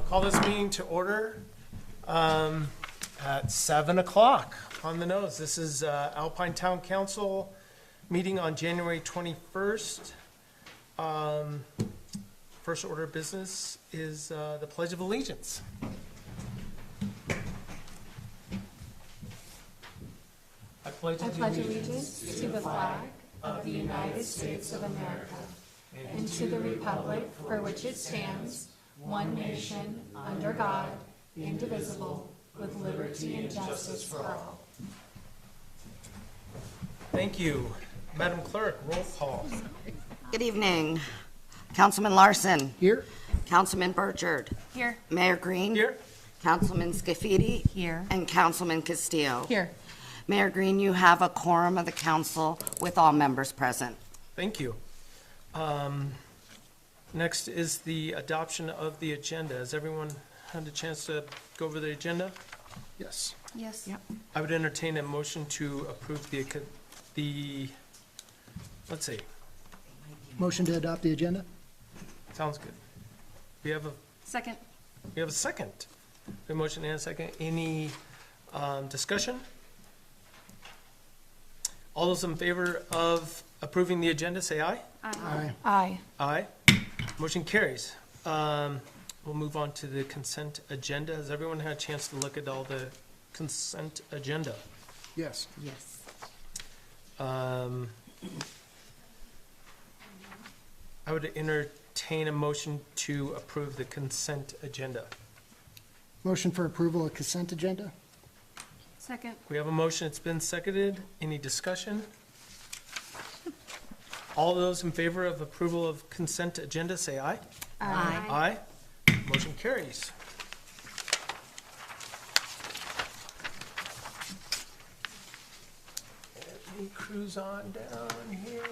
Call this meeting to order at 7 o'clock on the nose. This is Alpine Town Council meeting on January 21st. First order of business is the Pledge of Allegiance. I pledge allegiance to the flag of the United States of America and to the republic for which it stands, one nation, under God, indivisible, with liberty and justice for all. Thank you. Madam Clerk, roll call. Good evening. Councilman Larson. Here. Councilman Burchard. Here. Mayor Green. Here. Councilman Scafidi. Here. And Councilman Castillo. Here. Mayor Green, you have a quorum of the council with all members present. Thank you. Next is the adoption of the agenda. Has everyone had a chance to go over the agenda? Yes. Yes. Yep. I would entertain a motion to approve let's see, Motion to adopt the agenda? sounds good. We have a Second. second. A motion and a second. Any discussion? All those in favor of approving the agenda, say aye. Aye. Aye. Aye. Motion carries. We'll move on to the consent agenda. Has everyone had a chance to look at all the consent agenda? Yes. Yes. I would entertain a motion to approve the consent agenda. Motion for approval of consent agenda? Second. We have a motion. It's been seconded. Any discussion? All those in favor of approval of consent agenda, say aye. Aye. Aye. Motion carries. Let me cruise on down here.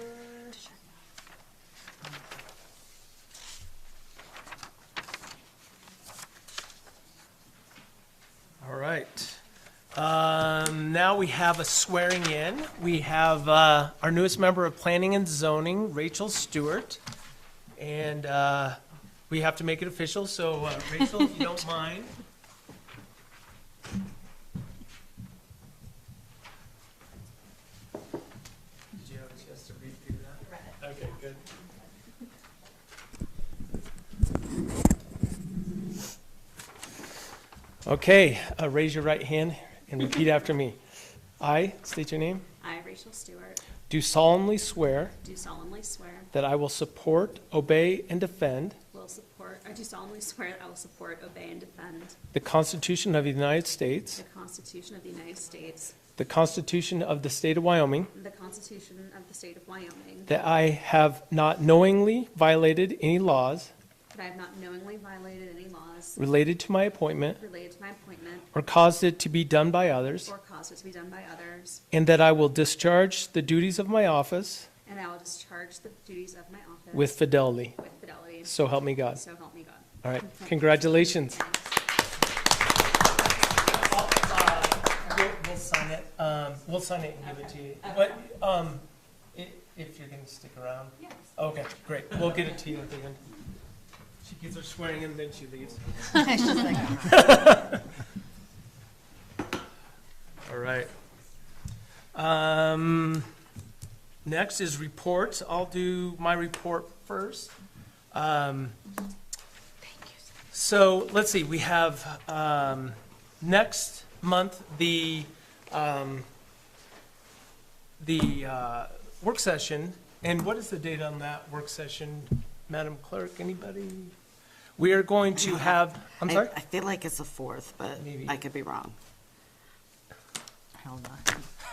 All right. Now we have a swearing in. We have our newest member of Planning and Zoning, Rachel Stewart. And we have to make it official, so Rachel, if you don't mind. Did you have a chance to read through that? Okay, good. Okay, raise your right hand and repeat after me. I, state your name, I, Rachel Stewart, do solemnly swear do solemnly swear that I will support, obey, and defend I do solemnly swear that I will support, obey, and defend the Constitution of the United States, the Constitution of the United States, the Constitution of the State of Wyoming, the Constitution of the State of Wyoming, that I have not knowingly violated any laws that I have not knowingly violated any laws related to my appointment related to my appointment or caused it to be done by others, or caused it to be done by others, and that I will discharge the duties of my office and I will discharge the duties of my office with fidelity. with fidelity. So help me God. So help me God. All right, congratulations. We'll sign it. We'll sign it and give it to you. But if you're gonna stick around. Yes. Okay, great. We'll get it to you at the end. She gets her swearing in, then she leaves. All right. Next is reports. I'll do my report first. So let's see, we have next month the work session. And what is the date on that work session, Madam Clerk? Anybody? We are going to have, I'm sorry? I feel like it's the 4th, but Maybe. I could be wrong.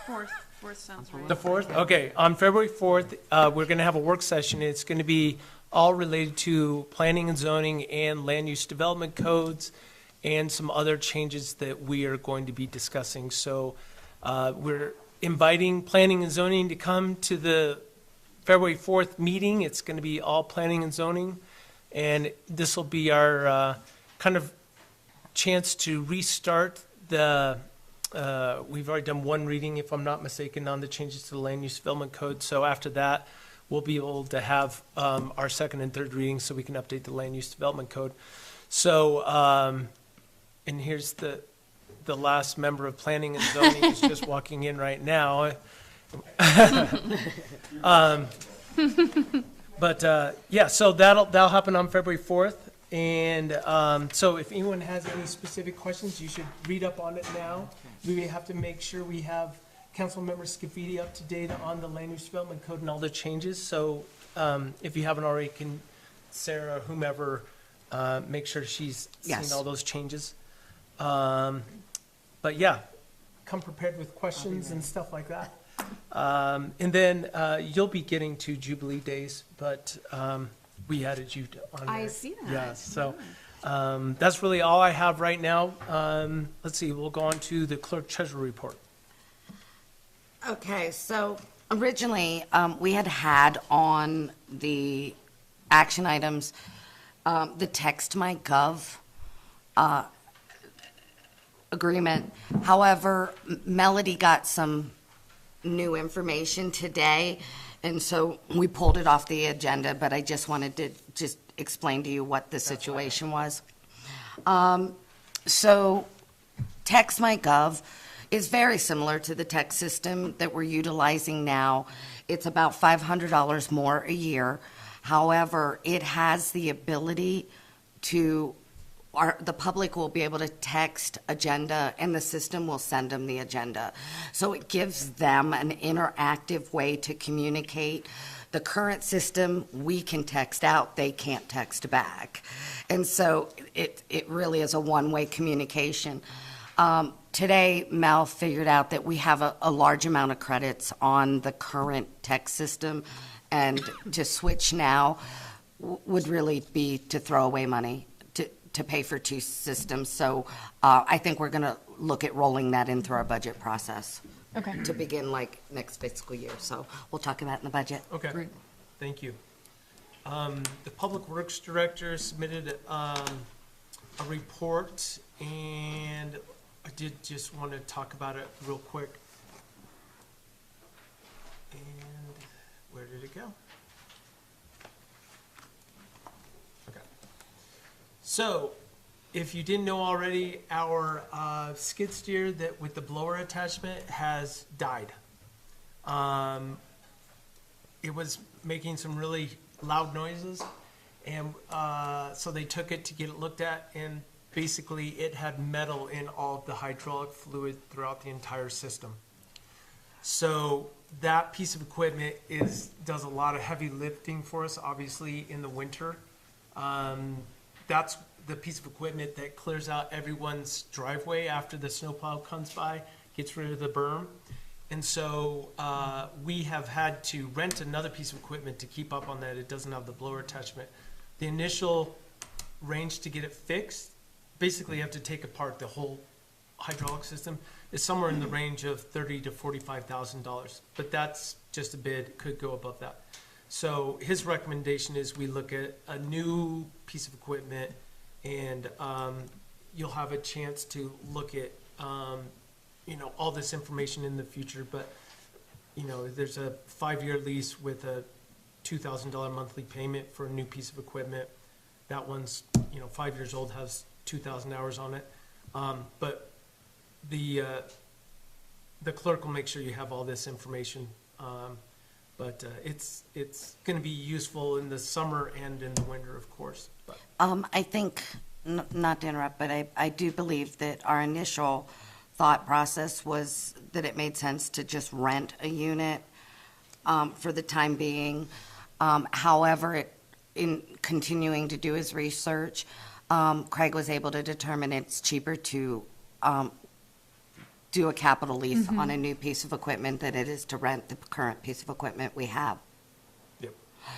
Fourth sounds right. The 4th? Okay, on February 4th, we're going to have a work session. It's going to be all related to planning and zoning and land use development codes and some other changes that we are going to be discussing. So we're inviting planning and zoning to come to the February 4th meeting. It's going to be all planning and zoning. And this will be our kind of chance to restart the we've already done one reading, if I'm not mistaken, on the changes to the land use development code. So after that, we'll be able to have our second and third readings so we can update the land use development code. So, and here's the last member of planning and zoning who's just walking in right now. Yeah, so that'll happen on February 4th. And so if anyone has any specific questions, you should read up on it now. We have to make sure we have Councilmember Scafidi up to date on the land use development code and all the changes. So if you haven't already, can Sarah or whomever make sure she's Yes. seen all those changes. But yeah, come prepared with questions and stuff like that. And then you'll be getting to Jubilee Days, but we added you on there. I see that. Yeah, so that's really all I have right now. Let's see, we'll go on to the clerk treasurer report. Okay, so originally, we had on the action items, the text my gov agreement. However, Melody got some new information today, and so we pulled it off the agenda, but I just wanted to just explain to you what the situation was. So Text My Gov is very similar to the text system that we're utilizing now. It's about $500 more a year. However, it has the ability to, the public will be able to text agenda and the system will send them the agenda. So it gives them an interactive way to communicate. The current system, we can text out, they can't text back. And so it really is a one-way communication. Today, Mel figured out that we have a large amount of credits on the current text system, and to switch now would really be to throw away money to pay for two systems. So I think we're going to look at rolling that in through our budget process. Okay. To begin like next fiscal year. So we'll talk about it in the budget. Okay, thank you. The Public Works Director submitted a report, and I did just want to talk about it real quick. And where did it go? Okay. So, if you didn't know already, our skid steer that with the blower attachment has died. It was making some really loud noises, and so they took it to get it looked at, and basically it had metal in all of the hydraulic fluid throughout the entire system. So that piece of equipment does a lot of heavy lifting for us, obviously in the winter. That's the piece of equipment that clears out everyone's driveway after the snowplow comes by, gets rid of the berm. And so we have had to rent another piece of equipment to keep up on that. It doesn't have the blower attachment. The initial range to get it fixed, basically you have to take apart the whole hydraulic system, is somewhere in the range of $30,000 to $45,000. But that's just a bid, could go above that. So his recommendation is we look at a new piece of equipment, and you'll have a chance to look at all this information in the future. But there's a 5-year lease with a $2,000 monthly payment for a new piece of equipment. That one's 5 years old, has 2,000 hours on it. But the clerk will make sure you have all this information. But it's going to be useful in the summer and in the winter, of course. But I think, not to interrupt, but I do believe that our initial thought process was that it made sense to just rent a unit for the time being. However, in continuing to do his research, Craig was able to determine it's cheaper to do a capital lease on a new piece of equipment than it is to rent the current piece of equipment we have. yep.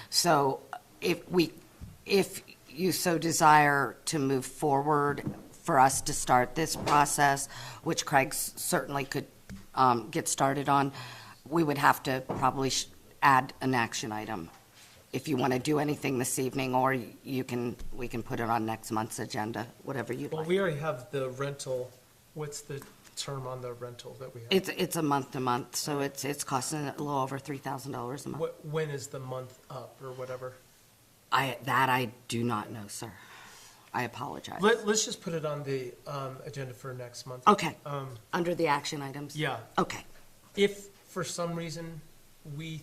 So if you so desire to move forward for us to start this process, which Craig certainly could get started on, we would have to probably add an action item. If you want to do anything this evening, or we can put it on next month's agenda, whatever you'd Well, like. we already have the rental. What's the term on the rental that we have? It's a month to month, so it's costing a little over $3,000 a month. When is the month up or whatever? I do not know, sir. I apologize. Let's just put it on the agenda for next month. Okay, under the action items? Yeah. Okay, If for some reason we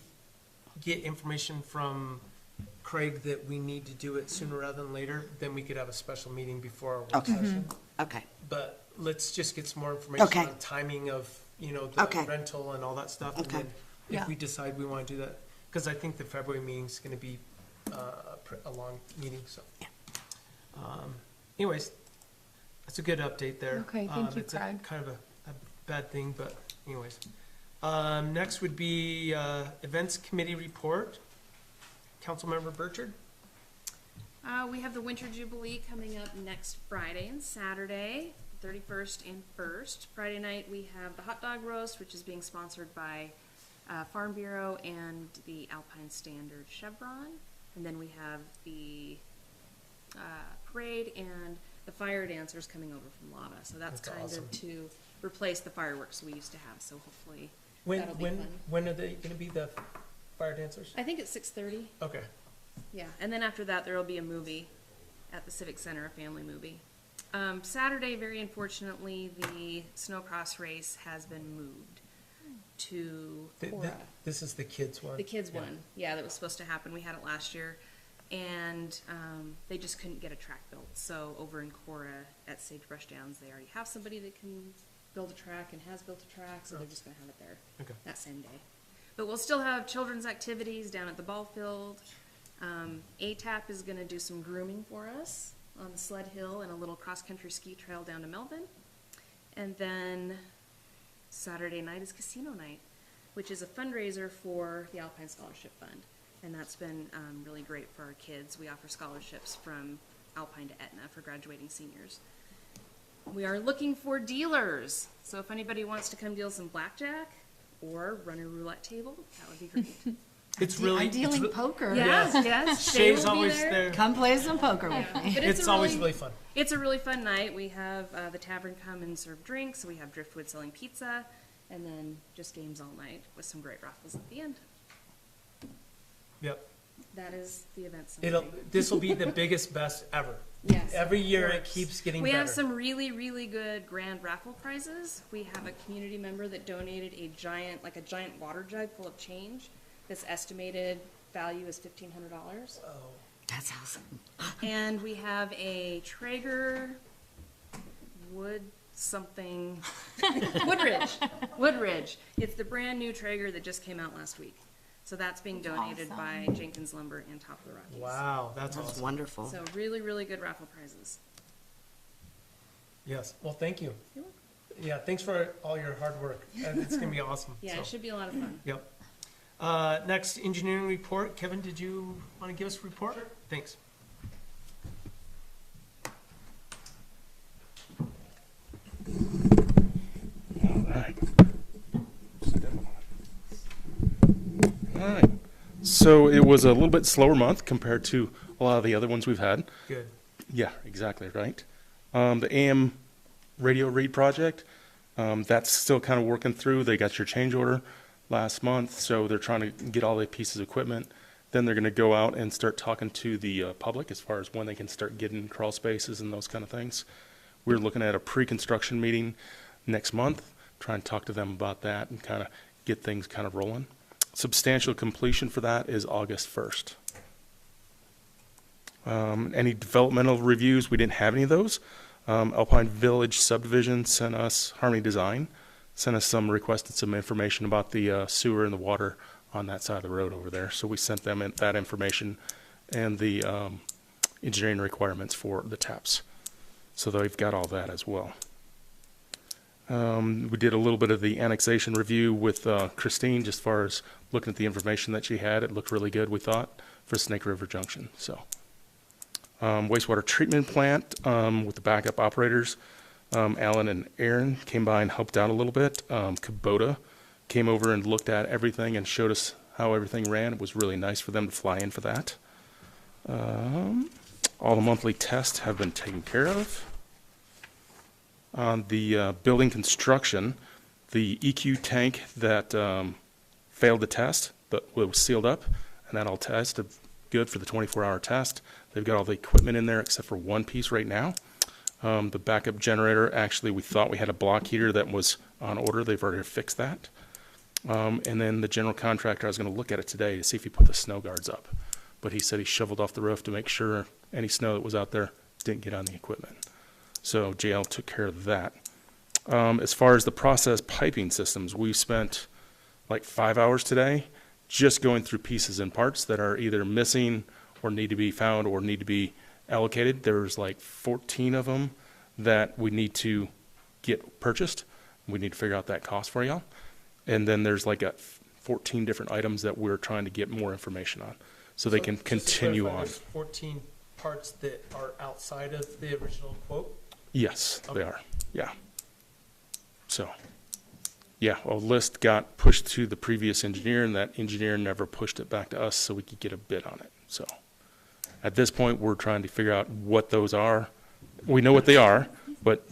get information from Craig that we need to do it sooner rather than later, then we could have a special meeting before our work Okay. session. okay, But let's just get some more information Okay. on timing of, the Okay. rental and all that stuff. And Okay. then Yeah. if we decide we want to do that, because I think the February meeting's going to be a long meeting, so. Yeah. Anyways, that's a good update there. Okay, thank you, It's a Craig. kind of a bad thing, but anyways. Next would be Events Committee Report. Councilmember Burchard? We have the Winter Jubilee coming up next Friday and Saturday, 31st and 1st. Friday night, we have the hot dog roast, which is being sponsored by Farm Bureau and the Alpine Standard Chevron. And then we have the parade and the fire dancers coming over from Lava. So that's That's kind awesome. of to replace the fireworks we used to have. So hopefully When, that'll be when, fun. when are they gonna be the fire dancers? I think it's 6:30. Okay, Yeah, and then after that, there will be a movie at the Civic Center, a family movie. Saturday, very unfortunately, the snowcross race has been moved to Cora. This is the kids one? The kids Yeah. one, yeah, that was supposed to happen. We had it last year. And they just couldn't get a track built. So over in Cora at Sagebrush Downs, they already have somebody that can build a track and has built a track, so they're just gonna have it there Okay. that same day. But we'll still have children's activities down at the ball field. ATAP is gonna do some grooming for us on the sled hill and a little cross-country ski trail down to Melbourne. And then Saturday night is casino night, which is a fundraiser for the Alpine Scholarship Fund. And that's been really great for our kids. We offer scholarships from Alpine to Etna for graduating seniors. We are looking for dealers. So if anybody wants to come deal some blackjack or run a roulette table, that would be great. It's really, I'm dealing poker. Yes, yes. Shay Shay's will be always there. there. Come play some poker with me. But It's always really fun. It's a really fun night. We have the tavern come and serve drinks. We have Driftwood selling pizza, and then just games all night with some great raffles at the end. Yep. That is the event summary. This'll be the biggest, best ever. Yes. Every year it Works. keeps getting We better. have some really, really good grand raffle prizes. We have a community member that donated a giant water jug full of change. This estimated value is $1,500. Oh, that's awesome. And we have a Traeger wood something, Woodridge. It's the brand new Traeger that just came out last week. So that's being donated by Jenkins Lumber and Top of the Rockies. wow, that's That's awesome. wonderful. So really, really good raffle prizes. Yes, well, thank you. You're Yeah, thanks for all your hard work. It's gonna be awesome. Yeah, so. it should be a lot of fun. Yep. Next, engineering report. Kevin, did you want to give us a report? Sure. Thanks. All right. So it was a little bit slower month compared to a lot of the other ones we've had. Good. Yeah, exactly right. The AM radio read project, that's still kind of working through. They got your change order last month, so they're trying to get all the pieces of equipment. Then they're going to go out and start talking to the public as far as when they can start getting crawl spaces and those kind of things. We're looking at a pre-construction meeting next month, trying to talk to them about that and kind of get things kind of rolling. Substantial completion for that is August 1st. Any developmental reviews, we didn't have any of those. Alpine Village subdivision sent us, Harmony Design, sent us requested some information about the sewer and the water on that side of the road over there. So we sent them that information and the engineering requirements for the taps. So they've got all that as well. We did a little bit of the annexation review with Christine, just as far as looking at the information that she had. It looked really good, we thought, for Snake River Junction. So, wastewater treatment plant with the backup operators. Alan and Aaron came by and helped out a little bit. Kubota came over and looked at everything and showed us how everything ran. It was really nice for them to fly in for that. All the monthly tests have been taken care of. On the building construction, the EQ tank that failed the test, but was sealed up, and that all tested good for the 24-hour test. They've got all the equipment in there except for one piece right now. The backup generator, actually, we thought we had a block heater that was on order. They've already fixed that. And then the general contractor, I was going to look at it today to see if he put the snow guards up. But he said he shoveled off the roof to make sure any snow that was out there didn't get on the equipment. So JL took care of that. As far as the process piping systems, we spent like 5 hours today just going through pieces and parts that are either missing or need to be found or need to be allocated. There's like 14 of them that we need to get purchased. We need to figure out that cost for y'all. And then there's like 14 different items that we're trying to get more information on so they can Just to continue clarify, on. there's 14 parts that are outside of the original quote? Yes, they Okay. are. Yeah. So, yeah, a list got pushed to the previous engineer, and that engineer never pushed it back to us so we could get a bid on it. So, at this point, we're trying to figure out what those are. We know what they are, but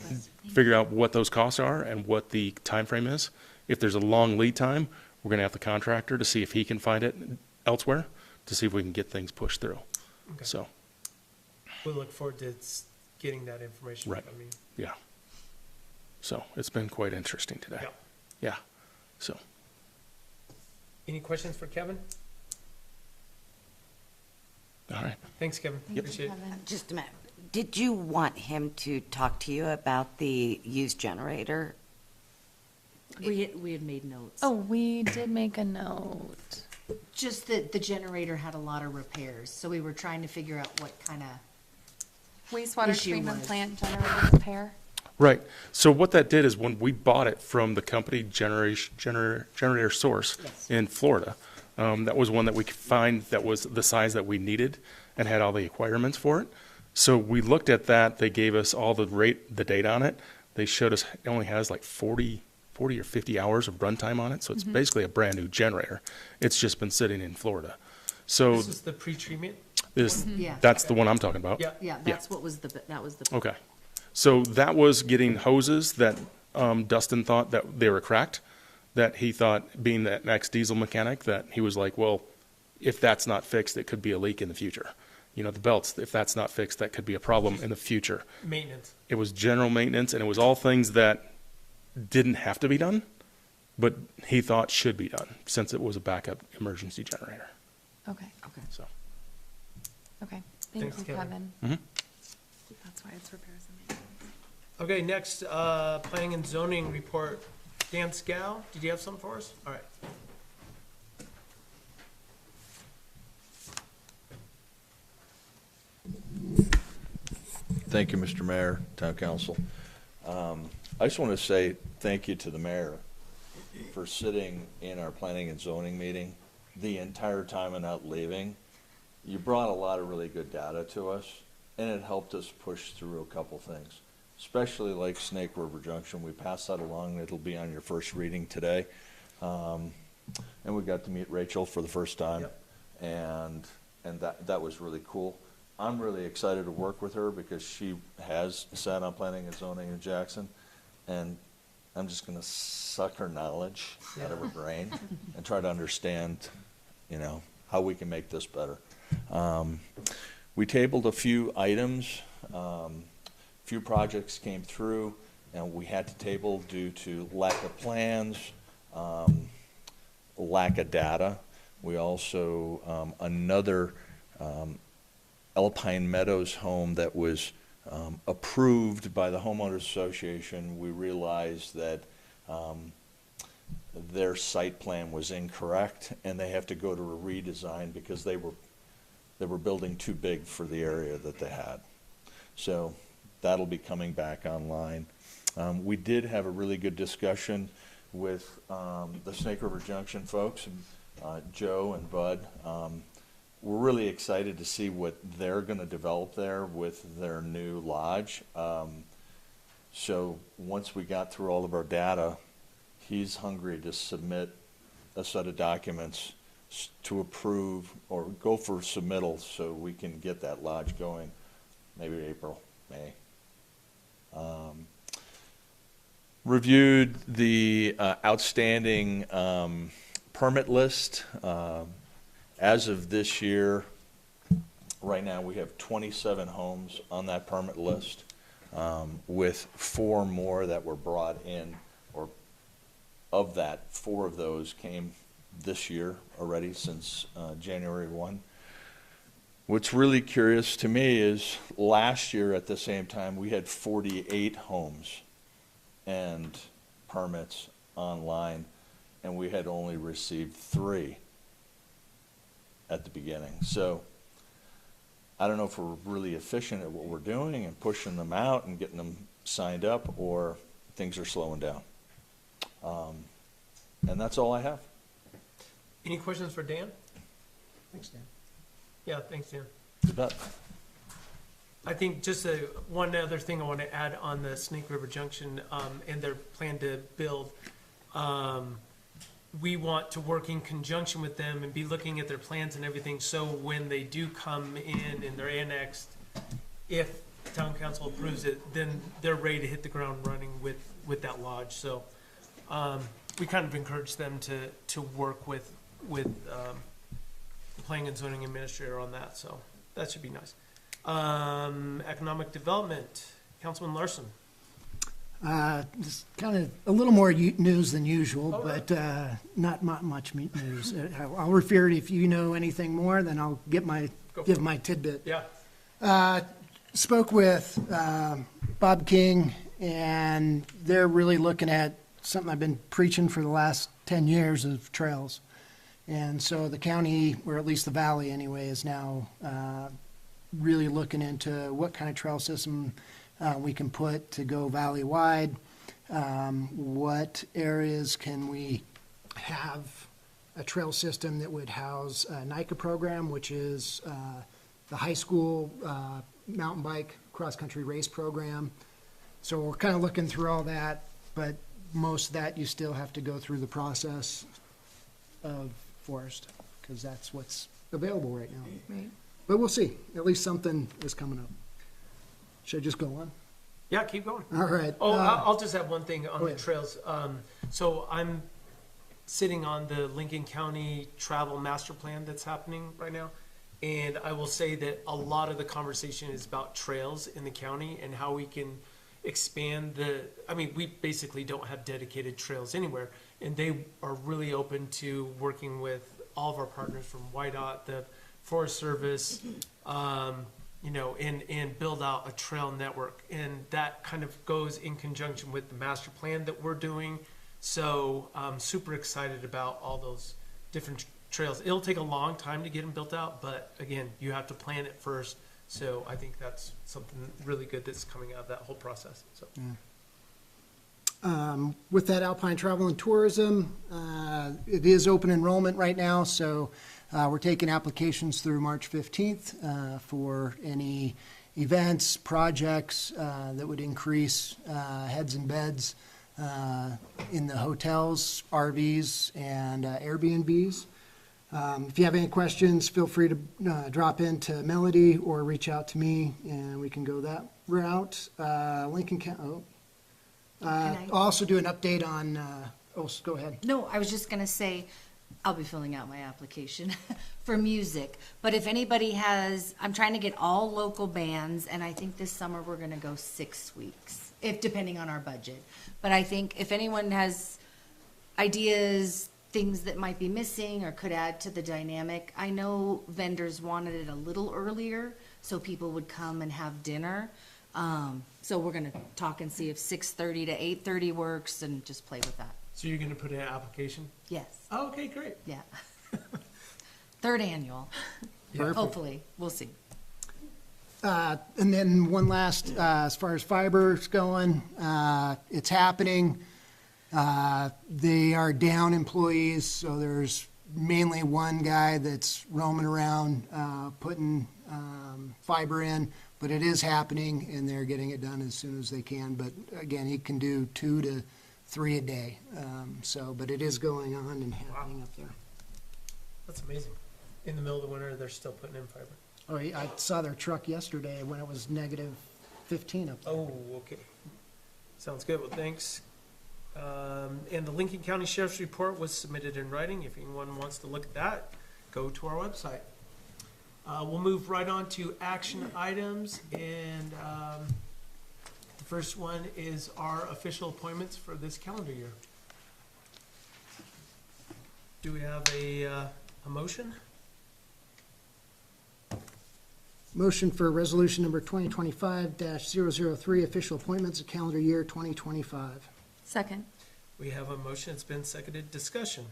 figure out what those costs are and what the time frame is. If there's a long lead time, we're going to have the contractor to see if he can find it elsewhere to see if we can get things pushed through. Okay. So, We look forward to getting that information. Right. I mean, yeah. So, it's been quite interesting today. yeah. Yeah. So, Any questions for Kevin? all right. Thanks, Kevin. Appreciate it. Just a minute. Did you want him to talk to you about the used generator? We had made notes. Oh, we did make a note. Just that the generator had a lot of repairs, so we were trying to figure out what kind of, Wastewater Issue treatment was- plant generator repair. Right. So what that did is when we bought it from the company Generator Source Yes. in Florida, that was one that we could find that was the size that we needed and had all the requirements for it. So we looked at that. They gave us all the data on it. They showed us it only has like 40 or 50 hours of runtime on it. So it's basically a brand new generator. It's just been sitting in Florida. So This is the pre-treatment? yeah. that's the one I'm talking about. Yeah. Yeah, that was the. Okay. So that was getting hoses that Dustin thought that they were cracked, that he thought, being that ex-diesel mechanic, that he was like, well, if that's not fixed, it could be a leak in the future. You know, the belts, if that's not fixed, that could be a problem in the future. Maintenance. It was general maintenance, and it was all things that didn't have to be done, but he thought should be done, since it was a backup emergency generator. Okay, So, okay. Thank Thanks, you, Kevin. Kevin. That's why it's repairs and maintenance. Okay, next, planning and zoning report. Dan Scow, did you have something for us? All right. Thank you, Mr. Mayor, Town Council. I just want to say thank you to the mayor for sitting in our planning and zoning meeting the entire time and not leaving. You brought a lot of really good data to us, and it helped us push through a couple things, especially like Snake River Junction. We passed that along. It'll be on your first reading today. And we got to meet Rachel for the first time, and that was really cool. I'm really excited to work with her because she has sat on planning and zoning in Jackson, and I'm just going to suck her knowledge out of her brain and try to understand, you know, how we can make this better. We tabled a few items. Few projects came through, and we had to table due to lack of plans, lack of data. We also, another Alpine Meadows home that was approved by the homeowners association, we realized that their site plan was incorrect, and they have to go to a redesign because they were building too big for the area that they had. So that'll be coming back online. We did have a really good discussion with the Snake River Junction folks, Joe and Bud. We're really excited to see what they're going to develop there with their new lodge. So once we got through all of our data, he's hungry to submit a set of documents to approve or go for submittal so we can get that lodge going maybe April, May. reviewed the outstanding permit list. As of this year, right now, we have 27 homes on that permit list, with 4 more that were brought in, or of that, 4 of those came this year already, since January 1. What's really curious to me is last year at the same time, we had 48 homes and permits online, and we had only received 3 at the beginning. So I don't know if we're really efficient at what we're doing and pushing them out and getting them signed up, or things are slowing down. And that's all I have. Any questions for Dan? Thanks, Dan. Yeah, thanks, Dan. You bet. I think just one other thing I want to add on the Snake River Junction and their plan to build. We want to work in conjunction with them and be looking at their plans and everything, so when they do come in and they're annexed, if town council approves it, then they're ready to hit the ground running with that lodge. So we kind of encourage them to work with the planning and zoning administrator on that, so that should be nice. Economic development, Councilman Larson. Just kind of a little more news than usual, All right. but not much news. I'll refer it, if you know anything more, then I'll give my tidbit. Yeah. Spoke with Bob King, and they're really looking at something I've been preaching for the last 10 years of trails. And so the county, or at least the valley anyway, is now really looking into what kind of trail system we can put to go valley-wide. What areas can we have a trail system that would house a NICA program, which is the high school mountain bike cross-country race program. So we're kind of looking through all that, but most of that you still have to go through the process of forest, because that's what's available right now. Right. But we'll see. At least something is coming up. Should I just go on? Yeah, keep going. All right. Oh, I'll just add one thing on oh, the yeah. trails. So I'm sitting on the Lincoln County Travel Master Plan that's happening right now. And I will say that a lot of the conversation is about trails in the county and how we can expand we basically don't have dedicated trails anywhere. And they are really open to working with all of our partners from YDOT, the Forest Service, and build out a trail network. And that kind of goes in conjunction with the master plan that we're doing. So I'm super excited about all those different trails. It'll take a long time to get them built out, but again, you have to plan it first. So I think that's something really good that's coming out of that whole process. So. With that, Alpine Travel and Tourism, it is open enrollment right now, so we're taking applications through March 15th for any events, projects that would increase heads and beds in the hotels, RVs, and Airbnbs. If you have any questions, feel free to drop into Melody or reach out to me, and we can go that route. Lincoln County. I'll also do an update on, go ahead. No, I was just gonna say, I'll be filling out my application for music. But if anybody has, I'm trying to get all local bands, and I think this summer we're gonna go 6 weeks, depending on our budget. But I think if anyone has ideas, things that might be missing or could add to the dynamic, I know vendors wanted it a little earlier, so people would come and have dinner. So we're gonna talk and see if 6:30 to 8:30 works, and just play with that. So you're going to put in an application? Yes, Oh, okay, great. yeah. Third annual, Perfect. hopefully, we'll see. And then one last, as far as fiber's going, it's happening. They are down employees, so there's mainly one guy that's roaming around, putting fiber in, but it is happening, and they're getting it done as soon as they can. But again, he can do 2 to 3 a day. But it is going on and happening up there. That's amazing. In the middle of the winter, they're still putting in fiber. Oh, I saw their truck yesterday when it was -15 up there. Oh, okay. Sounds good. Well, thanks, And the Lincoln County Sheriff's Report was submitted in writing. If anyone wants to look at that, go to our website. We'll move right on to action items, and the first one is our official appointments for this calendar year. Do we have a motion? Motion for resolution number 2025-003, official appointments of calendar year 2025. Second. We have a motion, it's been seconded, discussion.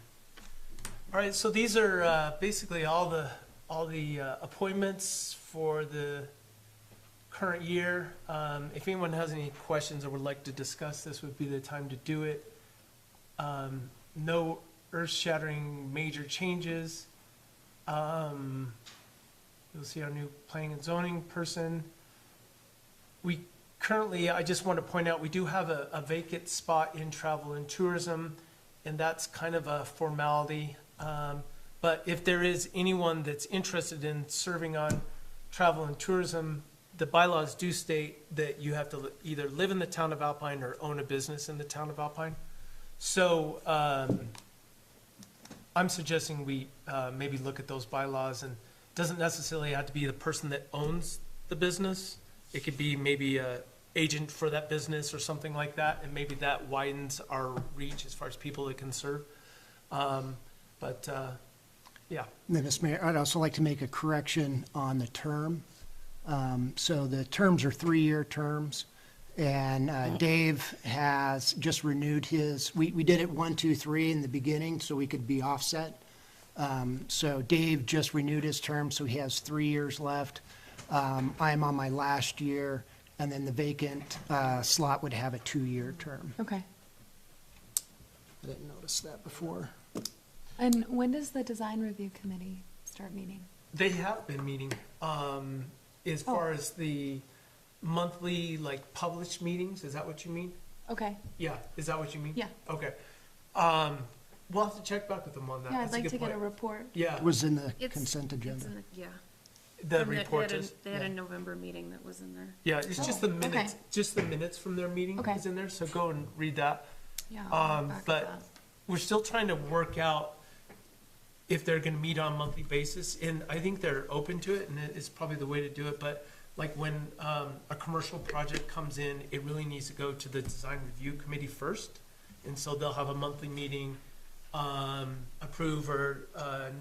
All right, so these are basically all the appointments for the current year. If anyone has any questions or would like to discuss this, would be the time to do it. No earth-shattering major changes. You'll see our new planning and zoning person. We currently, I just want to point out, we do have a vacant spot in travel and tourism, and that's kind of a formality. But if there is anyone that's interested in serving on travel and tourism, the bylaws do state that you have to either live in the town of Alpine or own a business in the town of Alpine. So I'm suggesting we maybe look at those bylaws, and it doesn't necessarily have to be the person that owns the business. It could be maybe a agent for that business or something like that, and maybe that widens our reach as far as people that can serve. Yeah. Then, Mr. Mayor, I'd also like to make a correction on the term. So the terms are 3-year terms, and Dave has just renewed his, we did it 1, 2, 3 in the beginning so we could be offset. So Dave just renewed his term, so he has 3 years left. I'm on my last year, and then the vacant slot would have a 2-year term. Okay. I didn't notice that before. And when does the design review committee start meeting? They have been meeting, as far as the monthly, like, published meetings, is that what you mean? Okay. Yeah, is that what you mean? Yeah. Okay. We'll have to check back with them on that. Yeah, I'd That's a like good to get a point. report. Yeah, It was in the It's- consent It's agenda. in the, yeah. the And report they had is, They had a yeah. November meeting that was in there. Yeah, it's just the minutes, just the minutes from their meeting Okay. is in there, so go and read that. Yeah. I'll look back at But that. we're still trying to work out if they're gonna meet on a monthly basis, and I think they're open to it, and it's probably the way to do it, but like when, a commercial project comes in, it really needs to go to the design review committee first, and so they'll have a monthly meeting, approve or,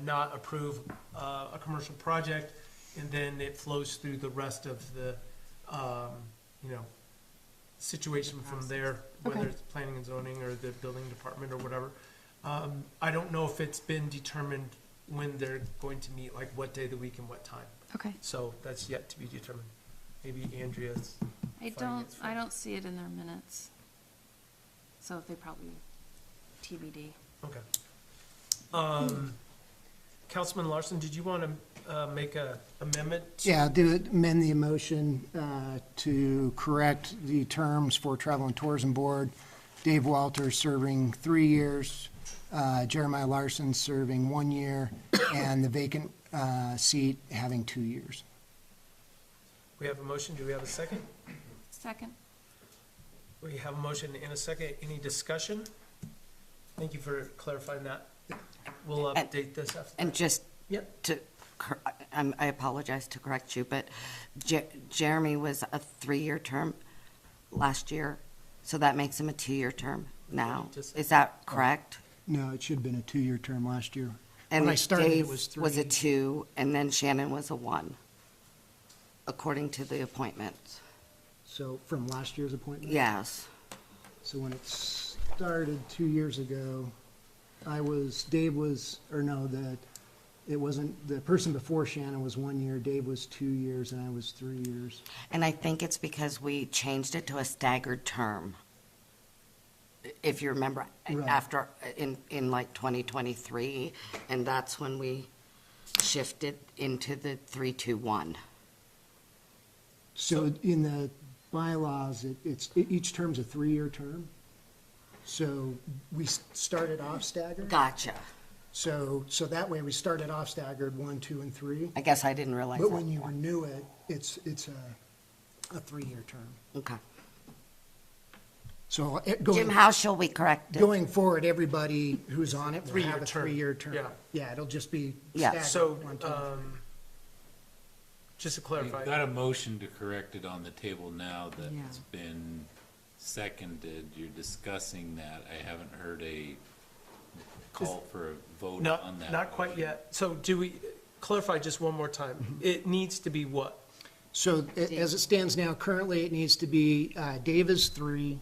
not approve, a commercial project, and then it flows through the rest of the, situation from there, whether Okay. it's planning and zoning or the building department or whatever. I don't know if it's been determined when they're going to meet, like what day of the week and what time. Okay. So that's yet to be determined. Maybe Andrea's. I Finance don't see it in their minutes. So they probably TBD. Okay. Councilman Larson, did you want to make a amendment? Yeah, amend the motion to correct the terms for Travel and Tourism Board. Dave Walters serving 3 years, Jeremiah Larson serving 1 year, and the vacant seat having 2 years. We have a motion. Do we have a second? Second. We have a motion and a second. Any discussion? Thank you for clarifying that. We'll update this after. And just Yep. to, I apologize to correct you, but Jeremy was a 3-year term last year, so that makes him a 2-year term now. Just- Is that correct? No, it should have been a 2-year term last year. And When I started, Dave it was 3. was a 2, and then Shannon was a 1, according to the appointments. So from last year's appointment? Yes. So when it started 2 years ago, it wasn't, the person before Shannon was 1 year, Dave was 2 years, and I was 3 years. And I think it's because we changed it to a staggered term. If you remember, Right. after, in like 2023, and that's when we shifted into the 3-2-1. So in the bylaws, each term's a 3-year term. So we started off staggered. Gotcha. So that way we started off staggered 1, 2, and 3. I guess I didn't realize But that. when you renew it, it's a 3-year term. Okay. So Jim, how shall we correct it? going forward, everybody who's on it will Three-year have a term. 3-year term. Yeah. Yeah, it'll just be Yeah. staggered. So, 1, 2, 3. just to We've clarify, got a motion to correct it on the table now that's Yeah. been seconded. You're discussing that. I haven't heard a call for a vote no, on that. not quite motion. yet. So do we, clarify just one more time. It needs to be what? So as it stands now, currently, it needs to be Dave is 3,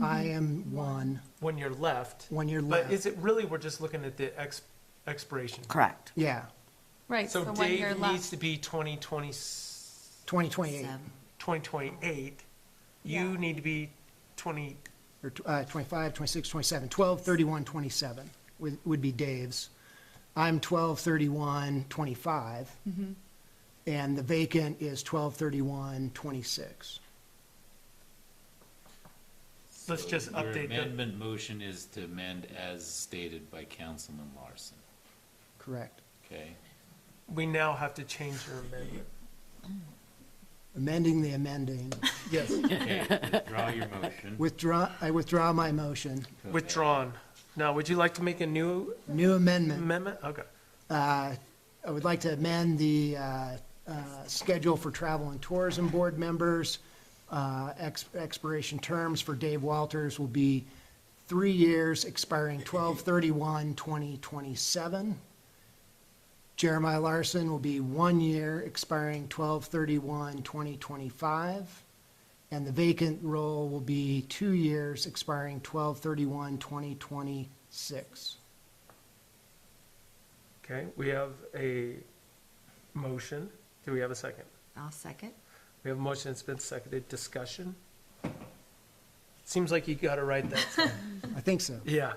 I am 1, 1 year left? 1 year But left. is it really, we're just looking at the expiration? Correct. Yeah, Right, So so 1 year Dave left. needs to be 2020, 2028, 2028. You need to be 20, or 25, 26, 27, 12, 31, 27 would be Dave's. I'm 12, 31, 25. And the vacant is 12, 31, 26. let's just Your update the, amendment motion is to amend as stated by Councilman Larson, Correct. okay? we now have to change your amendment. Amending the amending. Yes, Okay, withdraw your motion. I withdraw my motion. withdrawn. Now, would you like to make a new New amendment. amendment? Okay. I would like to amend the schedule for travel and tourism board members. Expiration terms for Dave Walters will be 3 years, expiring 12/31/2027. Jeremiah Larson will be 1 year, expiring 12/31/2025. And the vacant role will be 2 years, expiring 12/31/2026. Okay, we have a motion. Do we have a second? I'll second. We have a motion that's been seconded. Discussion? Seems like you got to write that. So, I think so. yeah.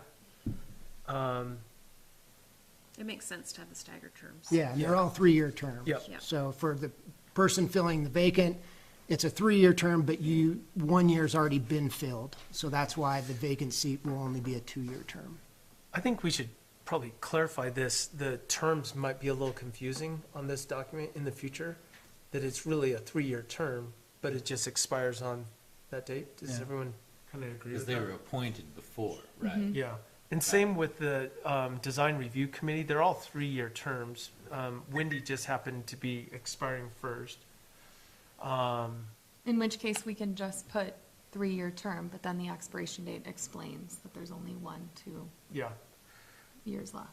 It makes sense to have the staggered terms. Yeah, and they're all 3-year terms. Yep. Yep. So for the person filling the vacant, it's a 3-year term, but 1 year's already been filled. So that's why the vacant seat will only be a 2-year term. I think we should probably clarify this. The terms might be a little confusing on this document in the future, that it's really a 3-year term, but it just expires on that date. Does Yeah. everyone kind of agree Because with they that? were appointed before, right? Yeah, and same with the design review committee, they're all 3-year terms. Wendy just happened to be expiring first. In which case, we can just put 3-year term, but then the expiration date explains that there's only 1, 2 Yeah, years left.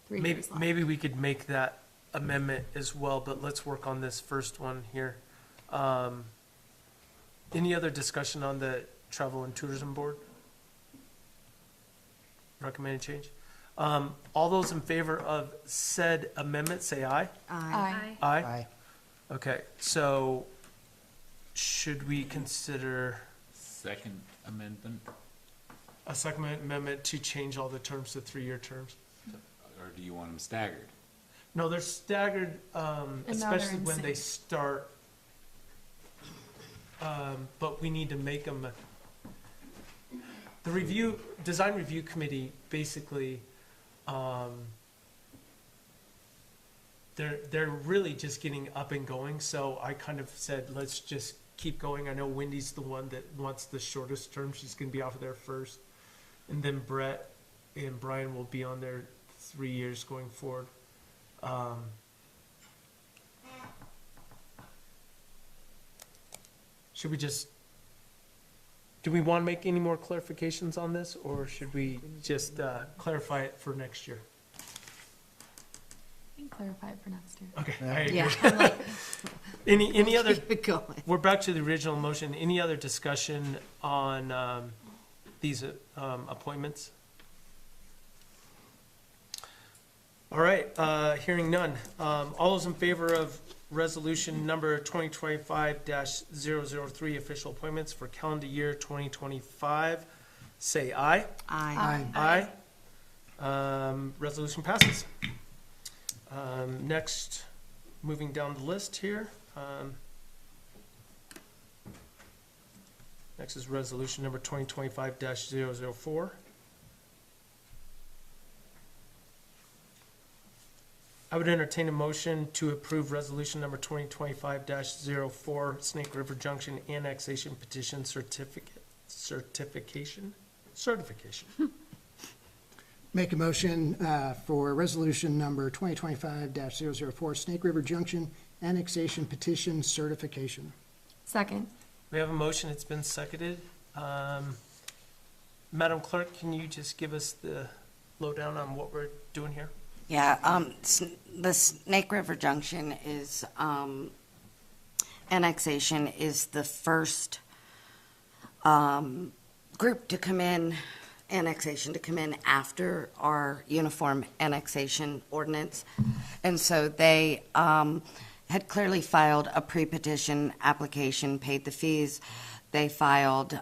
3 maybe, years left. maybe we could make that amendment as well, but let's work on this first one here. Any other discussion on the travel and tourism board? Recommended change? All those in favor of said amendment, say aye. Aye. Aye? Aye. Okay, so should we consider Second amendment, a second amendment to change all the terms to 3-year terms? or do you want them staggered? No, they're staggered, now they're especially in when they sync. start. But we need to make them, the design review committee, basically, they're really just getting up and going, so I kind of said, let's just keep going. I know Wendy's the one that wants the shortest term, she's gonna be off of there first. And then Brett and Brian will be on there 3 years going forward. Should we just, do we want to make any more clarifications on this, or should we just clarify it for next year? We can clarify it for next year. Okay, I agree. Yeah, I'm like, Any other, keep it going. we're back to the original motion. Any other discussion on these appointments? All right, hearing none. All those in favor of resolution number 2025-003, official appointments for calendar year 2025, say aye. Aye. Aye. Resolution passes. Next, moving down the list here. Next is resolution number 2025-004. I would entertain a motion to approve resolution number 2025-04, Snake River Junction annexation petition certificate. certification. Make a motion for resolution number 2025-004, Snake River Junction Annexation Petition Certification. Second. We have a motion, it's been seconded. Madam Clerk, can you just give us the lowdown on what we're doing here? Yeah, the Snake River Junction is, annexation is the first group to come in, annexation to come in after our uniform annexation ordinance. And so they had clearly filed a pre-petition application, paid the fees. They filed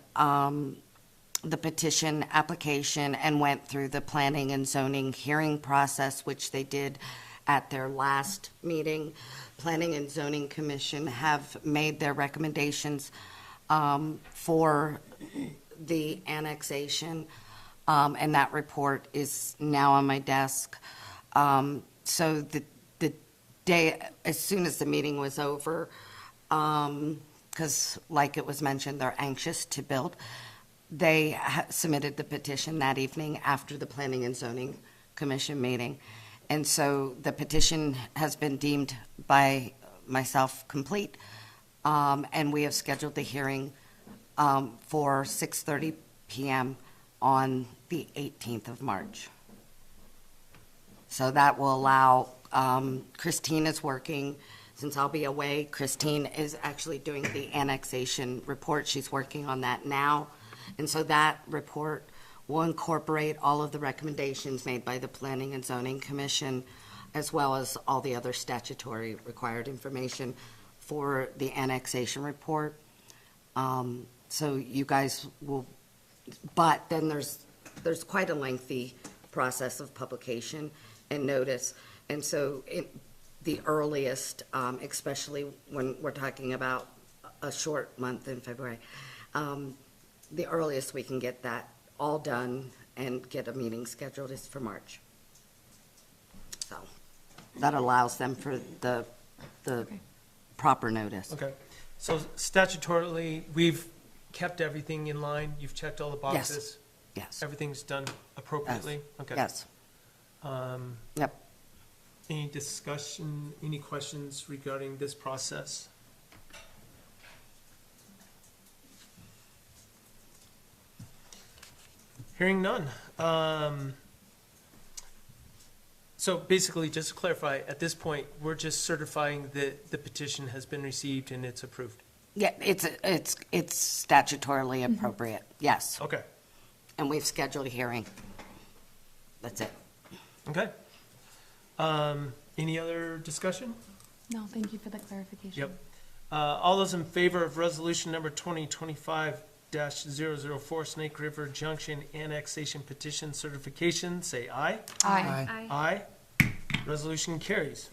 the petition application and went through the planning and zoning hearing process, which they did at their last meeting. Planning and Zoning Commission have made their recommendations for the annexation, and that report is now on my desk. So the day, as soon as the meeting was over, because like it was mentioned, they're anxious to build, they submitted the petition that evening after the Planning and Zoning Commission meeting. And so the petition has been deemed by myself complete, and we have scheduled the hearing for 6:30 p.m. on the 18th of March. So that will allow, Christine is working, since I'll be away, Christine is actually doing the annexation report. She's working on that now. And so that report will incorporate all of the recommendations made by the Planning and Zoning Commission, as well as all the other statutory required information for the annexation report. So you guys will, but then there's quite a lengthy process of publication and notice. And so the earliest, especially when we're talking about a short month in February, the earliest we can get that all done and get a meeting scheduled is for March. So that allows them for the proper notice. Okay, so statutorily, we've kept everything in line, you've checked all the boxes? Yes. Everything's done appropriately? Okay. Yes. Yep. Any discussion, any questions regarding this process? Hearing none. So basically, just to clarify, at this point, we're just certifying that the petition has been received and it's approved? Yeah, it's statutorily appropriate, yes. Okay, And we've scheduled a hearing. That's it. okay. Any other discussion? No, thank you for the clarification. Yep. All those in favor of resolution number 2025-004, Snake River Junction Annexation Petition Certification, say aye. Aye. Aye. Resolution carries.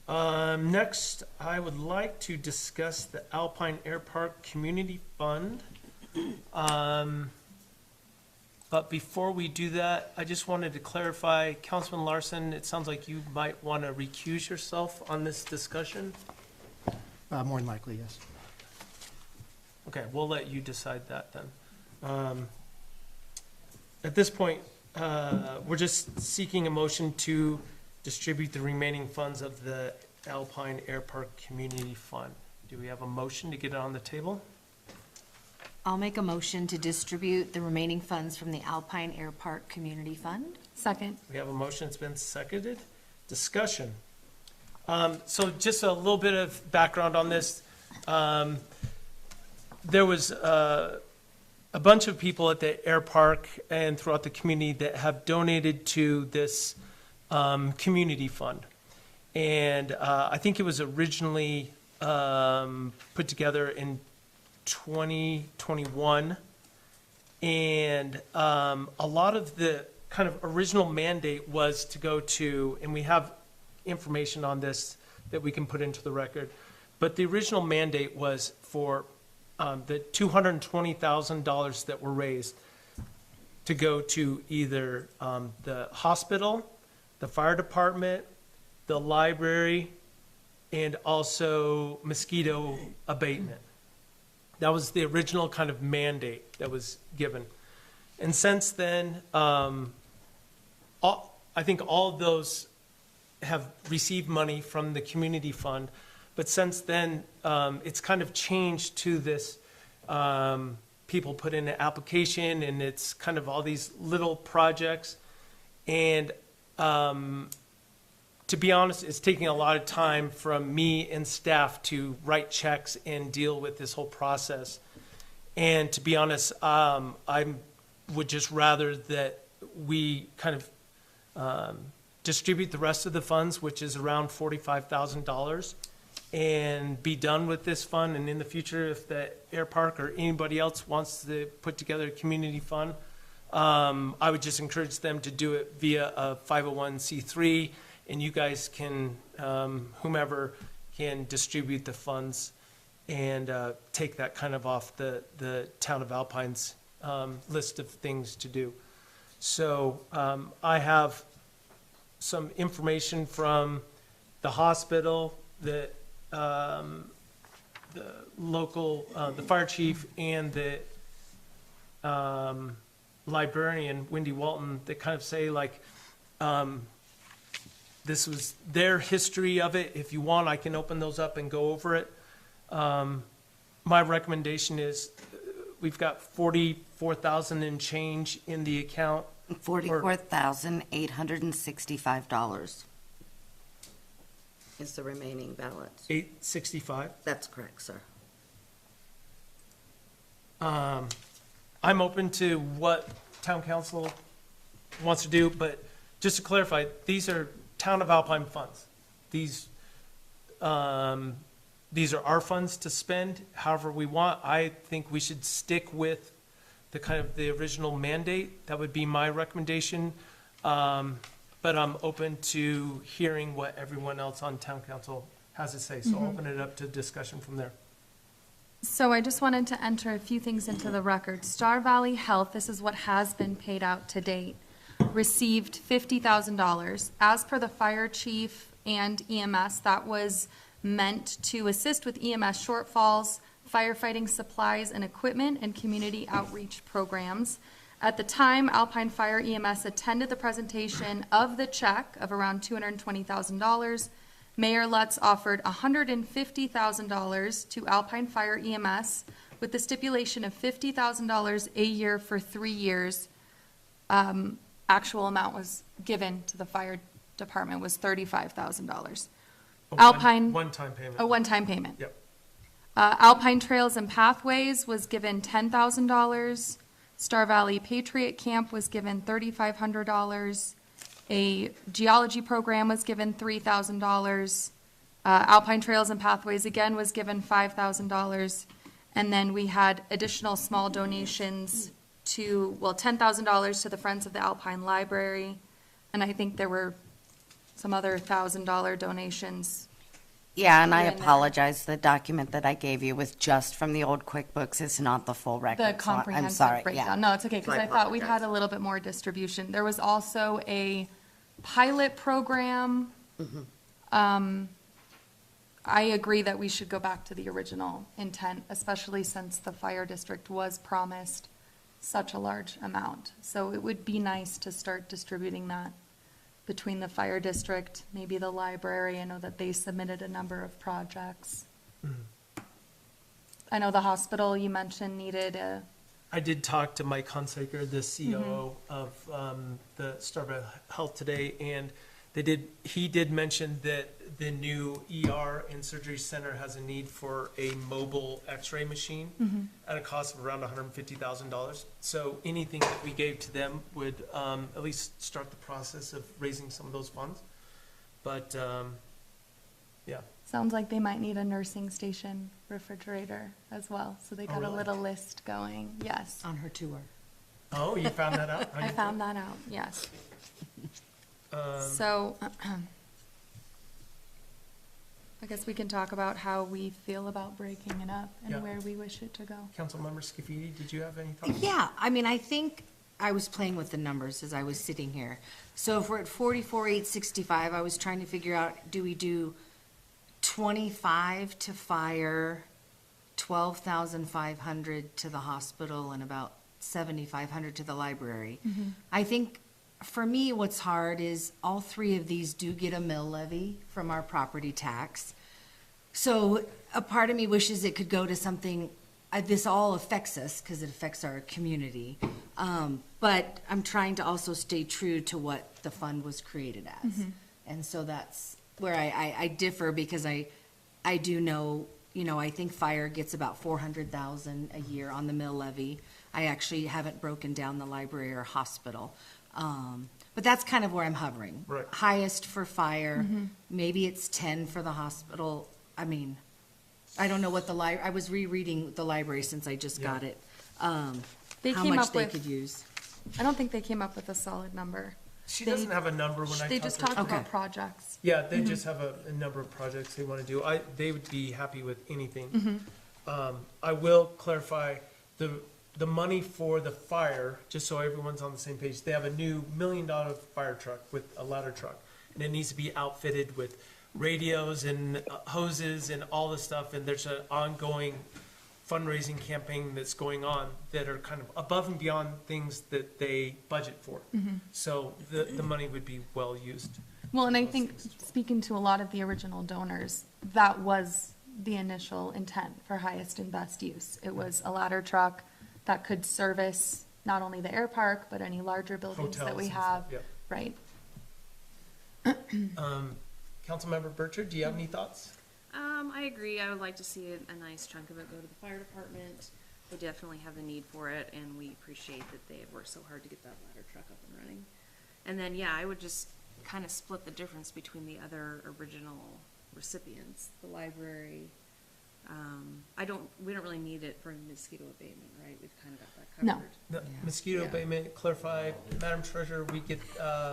Next, I would like to discuss the Alpine Air Park Community Fund. But before we do that, I just wanted to clarify, Councilman Larson, it sounds like you might want to recuse yourself on this discussion. More than likely, yes. Okay, we'll let you decide that then. At this point, we're just seeking a motion to distribute the remaining funds of the Alpine Air Park Community Fund. Do we have a motion to get it on the table? I'll make a motion to distribute the remaining funds from the Alpine Air Park Community Fund. Second. We have a motion, it's been seconded. Discussion. So just a little bit of background on this. There was a bunch of people at the air park and throughout the community that have donated to this community fund. And I think it was originally put together in 2021. And a lot of the kind of original mandate was to go to, and we have information on this that we can put into the record, but the original mandate was for the $220,000 that were raised to go to either the hospital, the fire department, the library, and also mosquito abatement. That was the original kind of mandate that was given. And since then, I think all of those have received money from the community fund. But since then, it's kind of changed to this, people put in an application and it's kind of all these little projects. And to be honest, it's taking a lot of time from me and staff to write checks and deal with this whole process. And to be honest, I would just rather that we kind of distribute the rest of the funds, which is around $45,000, and be done with this fund. And in the future, if the air park or anybody else wants to put together a community fund, I would just encourage them to do it via a 501c3, and you guys can, whomever can distribute the funds and take that kind of off the town of Alpine's list of things to do. So I have some information from the hospital, the local, the fire chief, and the librarian, Wendy Walton, that kind of say like, this was their history of it. If you want, I can open those up and go over it. My recommendation is we've got 44,000 and change in the account. $44,865 is the remaining balance. 865. That's correct, sir. I'm open to what town council wants to do, but just to clarify, these are town of Alpine funds. These are our funds to spend however we want. I think we should stick with the kind of the original mandate. That would be my recommendation. But I'm open to hearing what everyone else on town council has to say. So I'll open it up to discussion from there. So I just wanted to enter a few things into the record. Star Valley Health, this is what has been paid out to date, received $50,000. As per the fire chief and EMS, that was meant to assist with EMS shortfalls, firefighting supplies and equipment, and community outreach programs. At the time, Alpine Fire EMS attended the presentation of the check of around $220,000. Mayor Lutz offered $150,000 to Alpine Fire EMS with the stipulation of $50,000 a year for 3 years. Actual amount was given to the fire department was $35,000. Alpine. One-time payment. A one-time payment. Yep. Alpine Trails and Pathways was given $10,000. Star Valley Patriot Camp was given $3,500. A geology program was given $3,000. Alpine Trails and Pathways again was given $5,000. And then we had additional small donations to, well, $10,000 to the Friends of the Alpine Library. And I think there were some other $1,000 donations. Yeah, and I Here and there. apologize, the document that I gave you was just from the old QuickBooks, it's not the full record. The so I'm comprehensive sorry, yeah. breakdown. No, it's okay, because So I I thought we apologize. had a little bit more distribution. There was also a pilot program. I agree that we should go back to the original intent, especially since the fire district was promised such a large amount. So it would be nice to start distributing that between the fire district, maybe the library. I know that they submitted a number of projects. I know the hospital you mentioned needed a, I did talk to Mike Hunsaker, the COO of the Star Valley Health today, and he did mention that the new ER and surgery center has a need for a mobile x-ray machine at a cost of around $150,000. So anything that we gave to them would at least start the process of raising some of those funds. But, yeah. sounds like they might need a nursing station refrigerator as well. So they got a really? little list going. Yes. On her tour. Oh, you found that out? I found that out, yes. So, I guess we can talk about how we feel about breaking it up Yeah. and where we wish it to go. Councilmember Scafidi, did you have any thoughts? Yeah, I mean, I think I was playing with the numbers as I was sitting here. So if we're at 44,865, I was trying to figure out, do we do 25 to fire, 12,500 to the hospital and about 7,500 to the library. I think for me, what's hard is all three of these do get a mill levy from our property tax. So a part of me wishes it could go to something, this all affects us because it affects our community. But I'm trying to also stay true to what the fund was created as. And so that's where I differ, because I do know, I think fire gets about 400,000 a year on the mill levy. I actually haven't broken down the library or hospital. But that's kind of where I'm hovering. Right. Highest for fire, maybe it's 10 for the hospital. I mean, I don't know what I was rereading the library since I just got it. They How came much up they with- could use. I don't think they came up with a solid number. She doesn't have a number when I They talked just to her. talked about Okay. projects. Yeah, they just have a number of projects they want to do. They would be happy with anything. I will clarify, the money for the fire, just so everyone's on the same page, they have a new $1 million fire truck with a ladder truck. And it needs to be outfitted with radios and hoses and all this stuff. And there's an ongoing fundraising campaign that's going on that are kind of above and beyond things that they budget for. So the money would be well used. Well, and I think, speaking to a lot of the original donors, that was the initial intent for highest and best use. It was a ladder truck that could service not only the air park, but any larger buildings that Hotels we and stuff, have. yeah. Right. Councilmember Burchard, do you have any thoughts? I agree. I would like to see a nice chunk of it go to the fire department. They definitely have the need for it, and we appreciate that they have worked so hard to get that ladder truck up and running. And then, yeah, I would just kind of split the difference between the other original recipients, the library. We don't really need it for mosquito abatement, right? We've kind of got that No. covered. The mosquito Yeah. abatement, clarify, Madam Treasurer, we get,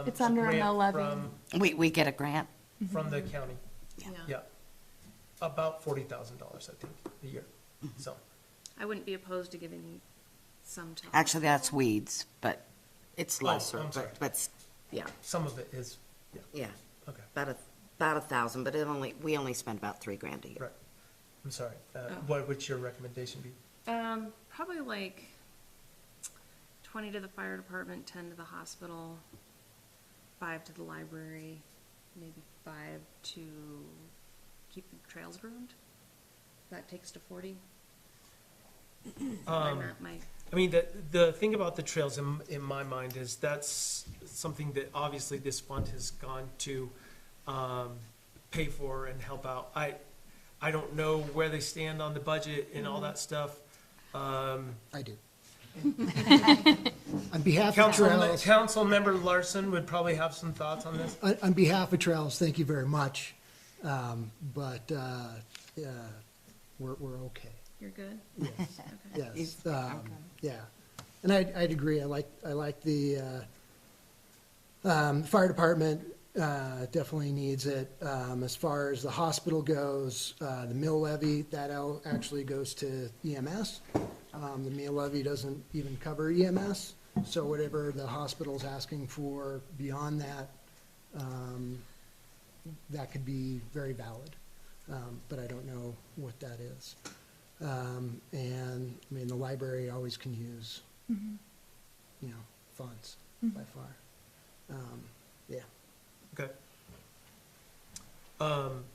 It's under a mill levy. We get a grant. From the county, Yeah. yeah. About $40,000, I think, a year, so. I wouldn't be opposed to giving some to. Actually, that's weeds, but it's Oh, lesser, I'm sorry. but, yeah, Some of it is, yeah, okay, about 1,000, but we only spend about $3,000 a year. right. I'm sorry. Oh. What would your recommendation be? Probably like 20 to the fire department, 10 to the hospital, 5 to the library, maybe 5 to keep the trails groomed. That takes to 40. My map might- I mean, the thing about the trails in my mind is that's something that obviously this fund has gone to pay for and help out. I don't know where they stand on the budget and all that stuff. I do. On behalf of Trails, Councilmember Larson would probably have some thoughts on this. on behalf of Trails, thank you very much. But we're okay. You're good? Yes, yeah. And I'd agree. I like the fire department definitely needs it. As far as the hospital goes, the mill levy, that actually goes to EMS. The mill levy doesn't even cover EMS, so whatever the hospital's asking for beyond that, that could be very valid. But I don't know what that is. And, I mean, the library always can use, funds by far. Yeah. Okay.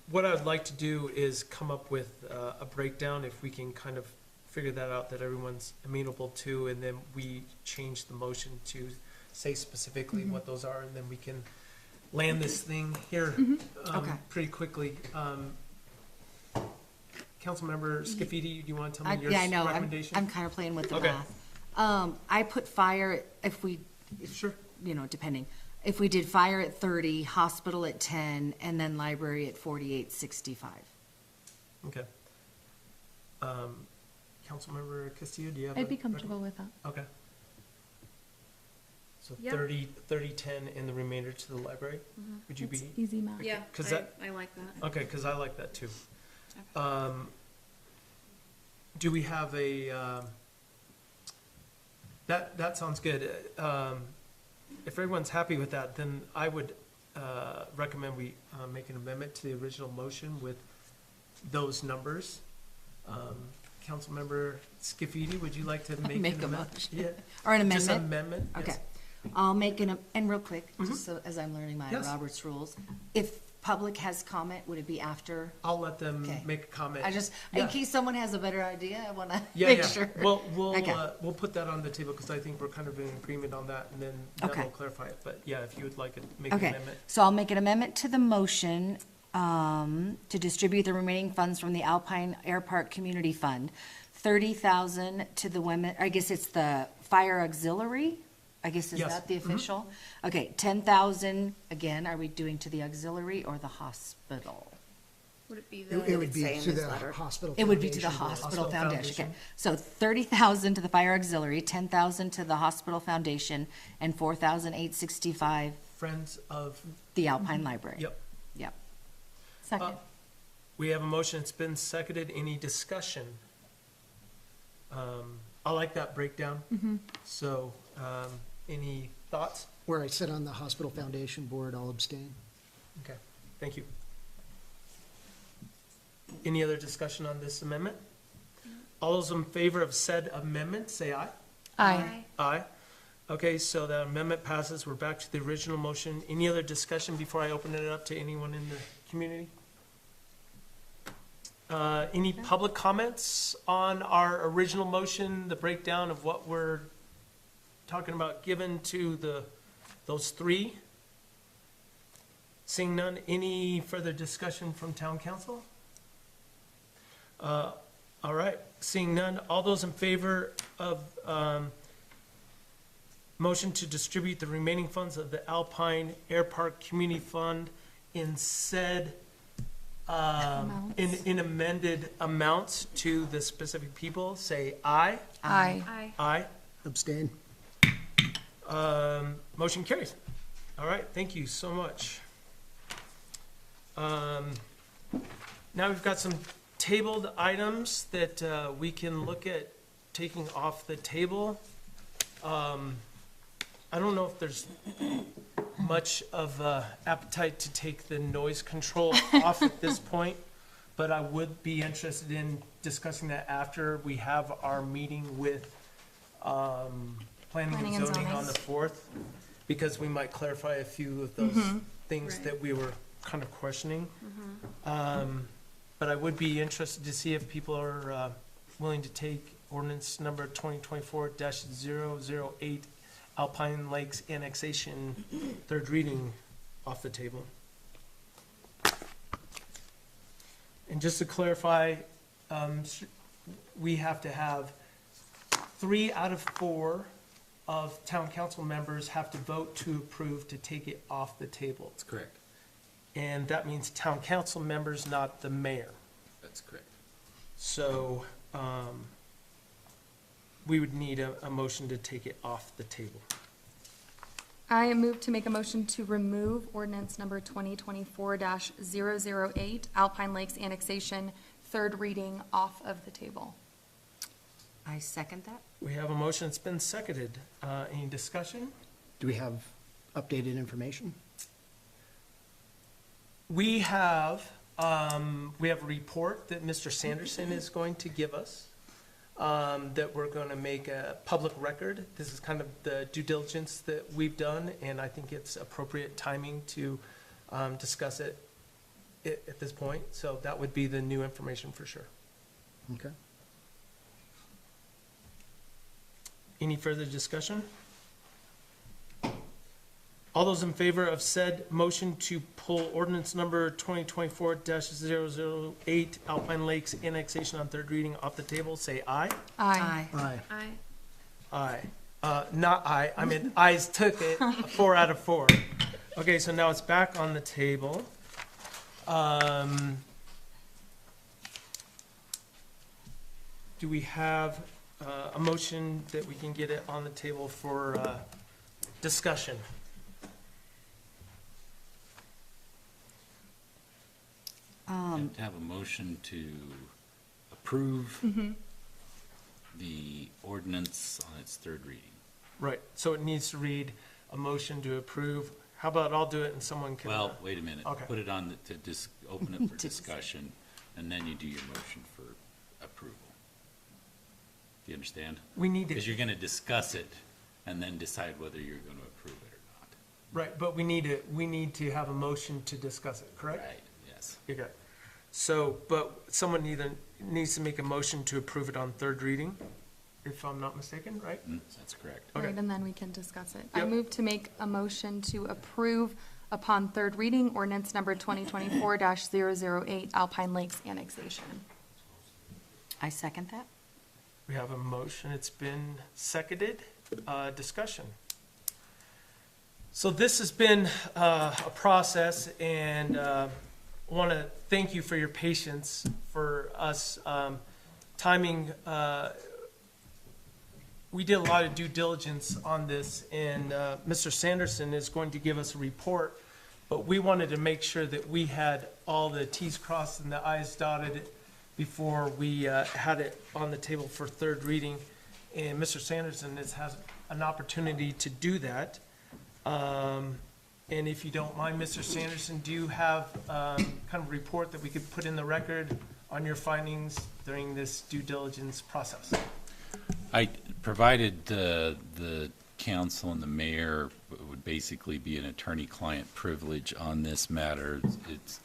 What I would like to do is come up with a breakdown, if we can kind of figure that out, that everyone's amenable to, and then we change the motion to say specifically what those are, and then we can land this thing here Okay. pretty quickly. Councilmember Scafidi, do you want to tell me your Yeah, I know, recommendation? I'm kind of playing with the Okay. math. I put fire, if Sure. depending, if we did fire at 30, hospital at 10, and then library at 48.65. Okay. Councilmember Castillo, do you have? I'd be a comfortable with that. Okay. So Yep. 30, 10, and the remainder to the library? Would you It's be, easy math. Yeah, 'Cause that- I like that. okay, because I like that too. Okay. Do we have a, that sounds good. If everyone's happy with that, then I would recommend we make an amendment to the original motion with those numbers. Councilmember Scafidi, would you like to make? Make an a amendment? motion. Yeah. Or an Just amendment? amendment, yes. Okay. I'll make and real quick, just so, as I'm learning my Yes. Robert's rules, if public has comment, would it be after? I'll let them Okay. make a comment. I just, Yeah. in case someone has a better idea, I want to Yeah, make yeah. sure. We'll Okay. put that on the table because I think we're kind of in agreement on that, and then that Okay. will clarify it. But yeah, if you would like to make an Okay, amendment. so I'll make an amendment to the motion to distribute the remaining funds from the Alpine Air Park Community Fund. 30,000 to the women, I guess it's the fire auxiliary? I guess is Yes. that the official? Okay, 10,000, again, are we doing to the auxiliary or the hospital? Would it be It the, would be say in to this the letter. hospital. It would be to the foundation board. hospital Hospital foundation, okay. foundation. So 30,000 to the fire auxiliary, 10,000 to the hospital foundation, and 4,865 Friends of, the Alpine Library. yep. Yep. Second. We have a motion, it's been seconded, any discussion? I like that breakdown. So, any thoughts? Where I sit on the hospital foundation board, I'll abstain. Okay, thank you. Any other discussion on this amendment? All those in favor of said amendment, say aye. Aye. Aye. Okay, so that amendment passes. We're back to the original motion. Any other discussion before I open it up to anyone in the community? Any public comments on our original motion, the breakdown of what we're talking about given to those three? Seeing none, any further discussion from town council? All right, seeing none, all those in favor of motion to distribute the remaining funds of the Alpine Air Park Community Fund in said, in amended amounts to the specific people, say aye. Aye. aye. Aye. Abstain. Motion carries. All right, thank you so much. Now we've got some tabled items that we can look at taking off the table. I don't know if there's much of appetite to take the noise control off at this point, but I would be interested in discussing that after we have our meeting with planning and zoning on the 4th, because we might clarify a few of those things Right. that we were kind of questioning. But I would be interested to see if people are willing to take ordinance number 2024-008, Alpine Lakes annexation, third reading, off the table. And just to clarify, we have to have 3 out of 4 of town council members have to vote to approve to take it off the table. That's correct. And that means town council members, not the mayor. That's correct. So, we would need a motion to take it off the table. I move to make a motion to remove ordinance number 2024-008, Alpine Lakes annexation, third reading, off of the table. I second that. We have a motion, it's been seconded. Any discussion? Do we have updated information? We have a report that Mr. Sanderson is going to give us, that we're going to make a public record. This is kind of the due diligence that we've done, and I think it's appropriate timing to discuss it at this point. So that would be the new information for sure. Okay. Any further discussion? All those in favor of said motion to pull ordinance number 2024-008, Alpine Lakes annexation on third reading off the table, say aye. Aye. Aye. Aye. Aye. Not aye, I mean, ayes took it, 4 out of 4. Okay, so now it's back on the table. Do we have a motion that we can get it on the table for discussion? And to have a motion to approve the ordinance on its third reading. Right, so it needs to read a motion to approve. How about I'll do it and someone can? Well, wait a minute. Okay. Put it on, open it for discussion, and then you do your motion for approval. Do you understand? We need Because to, you're gonna discuss it and then decide whether you're gonna approve it or not. right, but we need to have a motion to discuss it, correct? Right, yes. Okay. So, but someone either needs to make a motion to approve it on third reading, if I'm not mistaken, right? That's correct. Okay. Right, and then we can discuss it. I Yep. move to make a motion to approve upon third reading ordinance number 2024-008 Alpine Lakes annexation. I second that. We have a motion, it's been seconded, discussion. So this has been a process, and want to thank you for your patience for us timing. We did a lot of due diligence on this, and Mr. Sanderson is going to give us a report, but we wanted to make sure that we had all the Ts crossed and the Is dotted before we had it on the table for third reading. And Mr. Sanderson has an opportunity to do that. And if you don't mind, Mr. Sanderson, do you have kind of a report that we could put in the record on your findings during this due diligence process? I provided the council and the mayor would basically be an attorney-client privilege on this matter. It's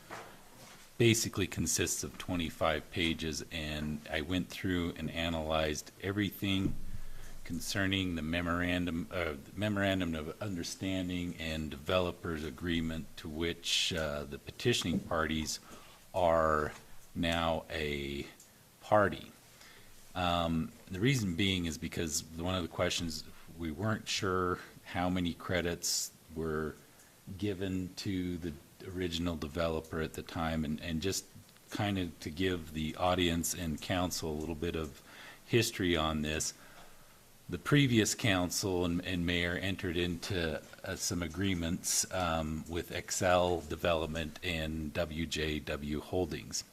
basically consists of 25 pages, and I went through and analyzed everything concerning the memorandum of understanding and developers agreement to which the petitioning parties are now a party. The reason being is because one of the questions, we weren't sure how many credits were given to the original developer at the time, and just kind of to give the audience and council a little bit of history on this. The previous council and mayor entered into some agreements with Excel Development and WJW Holdings.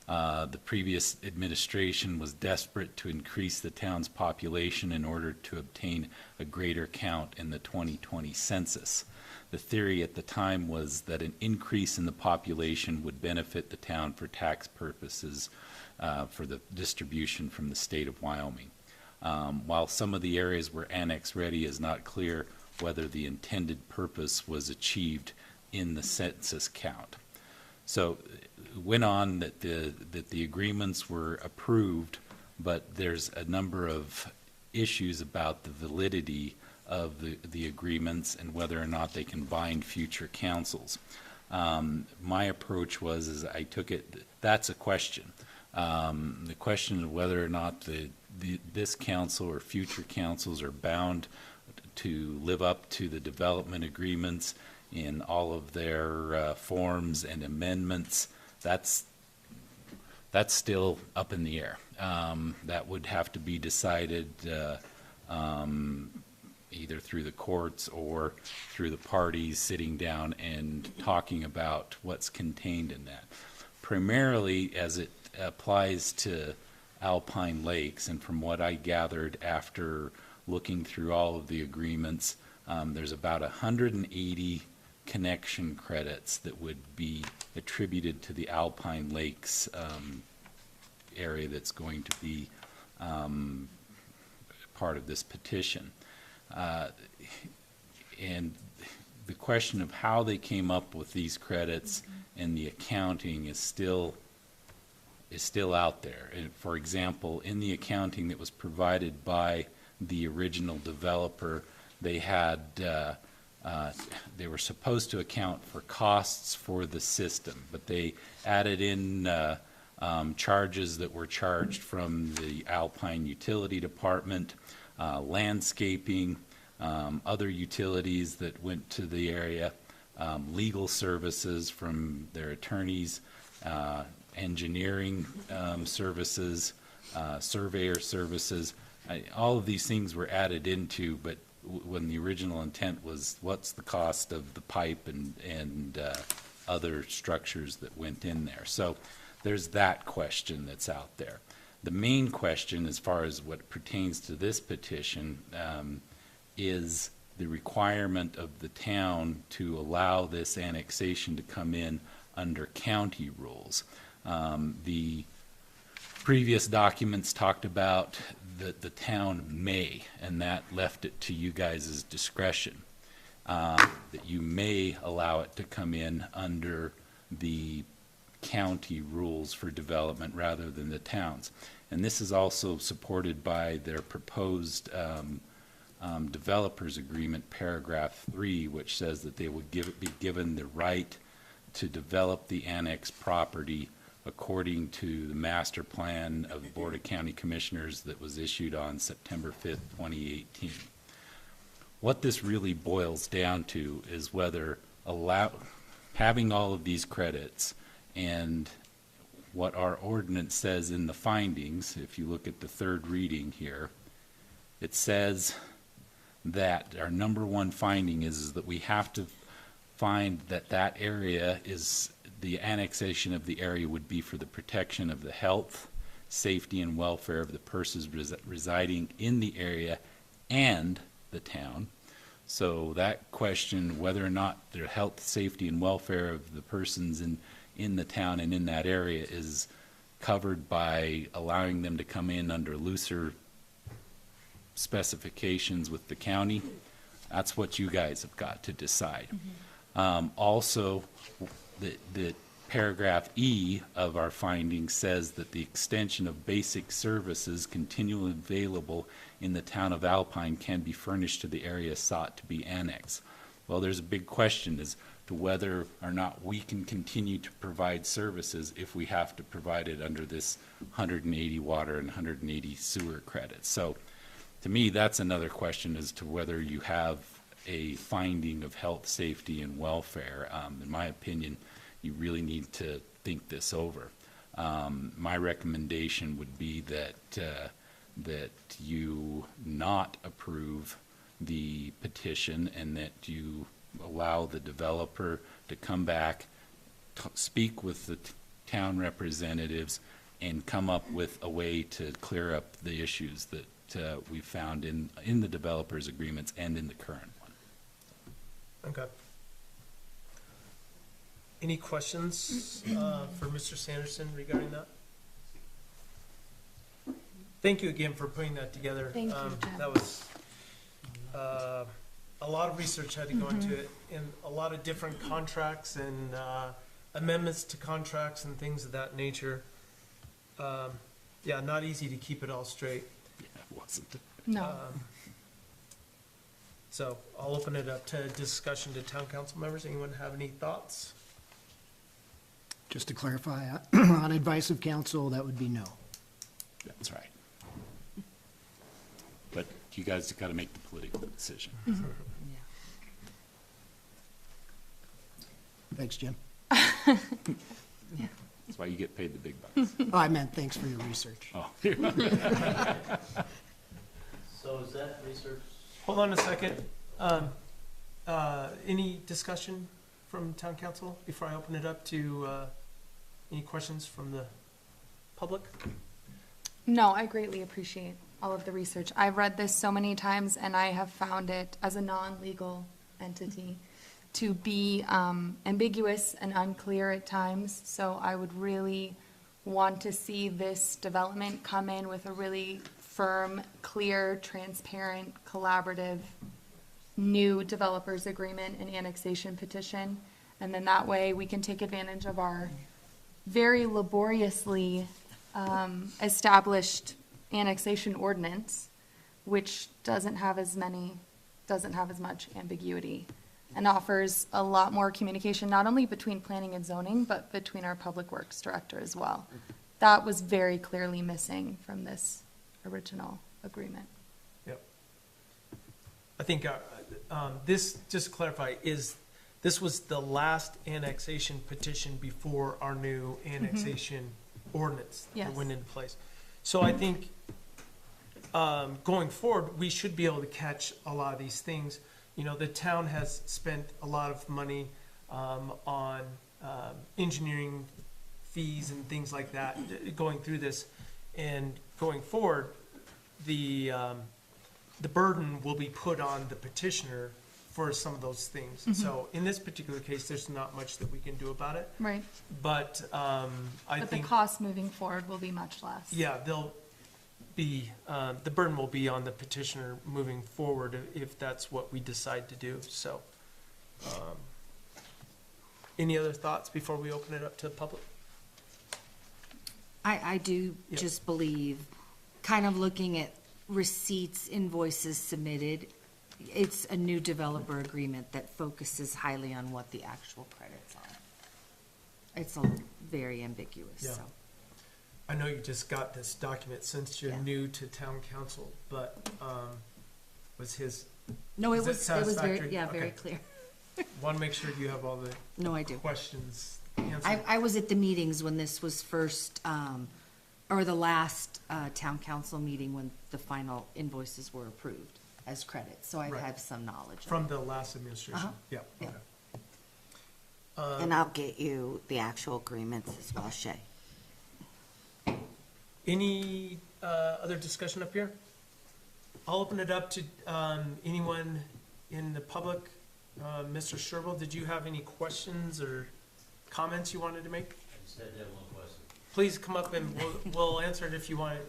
The previous administration was desperate to increase the town's population in order to obtain a greater count in the 2020 census. The theory at the time was that an increase in the population would benefit the town for tax purposes for the distribution from the state of Wyoming. While some of the areas were annex ready, it is not clear whether the intended purpose was achieved in the census count. So it went on that the agreements were approved, but there's a number of issues about the validity of the agreements and whether or not they can bind future councils. My approach was I took it, that's a question. The question of whether or not this council or future councils are bound to live up to the development agreements in all of their forms and amendments, that's still up in the air. That would have to be decided either through the courts or through the parties sitting down and talking about what's contained in that. Primarily as it applies to Alpine Lakes, and from what I gathered after looking through all of the agreements, there's about 180 connection credits that would be attributed to the Alpine Lakes area that's going to be part of this petition. And the question of how they came up with these credits and the accounting is still out there. And for example, in the accounting that was provided by the original developer, they had they were supposed to account for costs for the system, but they added in charges that were charged from the Alpine Utility Department, landscaping, other utilities that went to the area, legal services from their attorneys, engineering services, surveyor services. All of these things were added into, but when the original intent was what's the cost of the pipe and other structures that went in there. So there's that question that's out there. The main question as far as what pertains to this petition is the requirement of the town to allow this annexation to come in under county rules. The previous documents talked about the town may, and that left it to you guys' discretion, that you may allow it to come in under the county rules for development rather than the towns. And this is also supported by their proposed developers agreement, paragraph 3, which says that they would be given the right to develop the annexed property according to the master plan of the Board of County Commissioners that was issued on September 5th, 2018. What this really boils down to is whether having all of these credits and what our ordinance says in the findings, if you look at the third reading here, it says that our number one finding is that we have to find that that area is, the annexation of the area would be for the protection of the health, safety, and welfare of the persons residing in the area and the town. So that question, whether or not the health, safety, and welfare of the persons in the town and in that area is covered by allowing them to come in under looser specifications with the county, that's what you guys have got to decide. Also, the paragraph E of our findings says that the extension of basic services continually available in the town of Alpine can be furnished to the area sought to be annexed. Well, there's a big question as to whether or not we can continue to provide services if we have to provide it under this 180 water and 180 sewer credits. So to me, that's another question as to whether you have a finding of health, safety, and welfare. In my opinion, you really need to think this over. My recommendation would be that you not approve the petition and that you allow the developer to come back, speak with the town representatives, and come up with a way to clear up the issues that we found in the developers' agreements and in the current one. Okay. Any questions for Mr. Sanderson regarding that? Thank you again for putting that together. Thank you, Jim. That was a lot of research had to go into it, and a lot of different contracts and amendments to contracts and things of that nature. Yeah, not easy to keep it all straight. Yeah, it wasn't. No. So I'll open it up to discussion to town council members. Anyone have any thoughts? Just to clarify, on advice of council, that would be no. That's right. But you guys have got to make the political decision. Thanks, Jim. That's why you get paid the big bucks. Oh, I meant thanks for your research. Oh. So is that research? Hold on a second. Any discussion from town council before I open it up to any questions from the public? No, I greatly appreciate all of the research. I've read this so many times, and I have found it, as a non-legal entity, to be ambiguous and unclear at times. So I would really want to see this development come in with a really firm, clear, transparent, collaborative, new developers agreement and annexation petition. And then that way we can take advantage of our very laboriously established annexation ordinance, which doesn't have as much ambiguity, and offers a lot more communication, not only between planning and zoning, but between our public works director as well. That was very clearly missing from this original agreement. Yep. I think this, just to clarify, this was the last annexation petition before our new annexation ordinance that Yes. went into place. So I think going forward, we should be able to catch a lot of these things. You know, the town has spent a lot of money on engineering fees and things like that going through this. And going forward, the burden will be put on the petitioner for some of those things. So in this particular case, there's not much that we can do about it. Right. But I But the think, cost moving forward will be much less. yeah, be, the burden will be on the petitioner moving forward if that's what we decide to do, so. Any other thoughts before we open it up to the public? I do Yeah. just believe, kind of looking at receipts, invoices submitted, it's a new developer agreement that focuses highly on what the actual credits are. It's very ambiguous, Yeah. so. I know you just got this document since you're Yeah. new to town council, but, was his, No, it Is it was very, satisfactory? yeah, very Okay. clear. want to make sure you have all the No, I do. questions answered. I was at the meetings when this was first, or the last town council meeting when the final invoices were approved as credits, so I Right. have some knowledge of it. From the last administration? Uh-huh. Yeah, Yeah. okay. And I'll get you the actual agreements as well, Shay. Any other discussion up here? I'll open it up to anyone in the public. Mr. Sherwood, did you have any questions or comments you wanted to make? I just had to have one question. Please come up and we'll answer it if you want.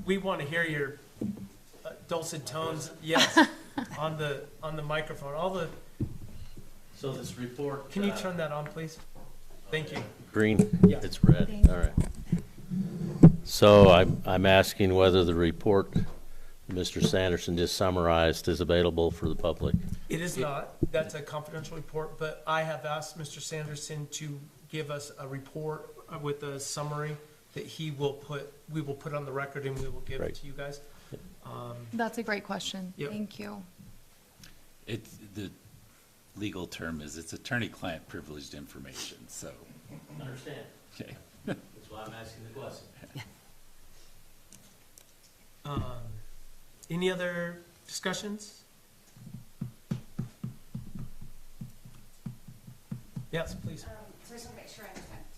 We want to hear your dulcet tones, yes, on the microphone. So this report. Can you turn that on, please? Thank you. Green? Yeah. It's red, all right. So I'm asking whether the report Mr. Sanderson just summarized is available for the public. It is not. That's a confidential report, but I have asked Mr. Sanderson to give us a report with a summary that we will put on the record and we will give it Right. to you guys. That's a great question. Yep. Thank you. It's, the legal term is it's attorney-client privileged information, so, Understand? okay. That's why I'm asking the question. Any other discussions? Yes, please. So I just want to make sure I understand.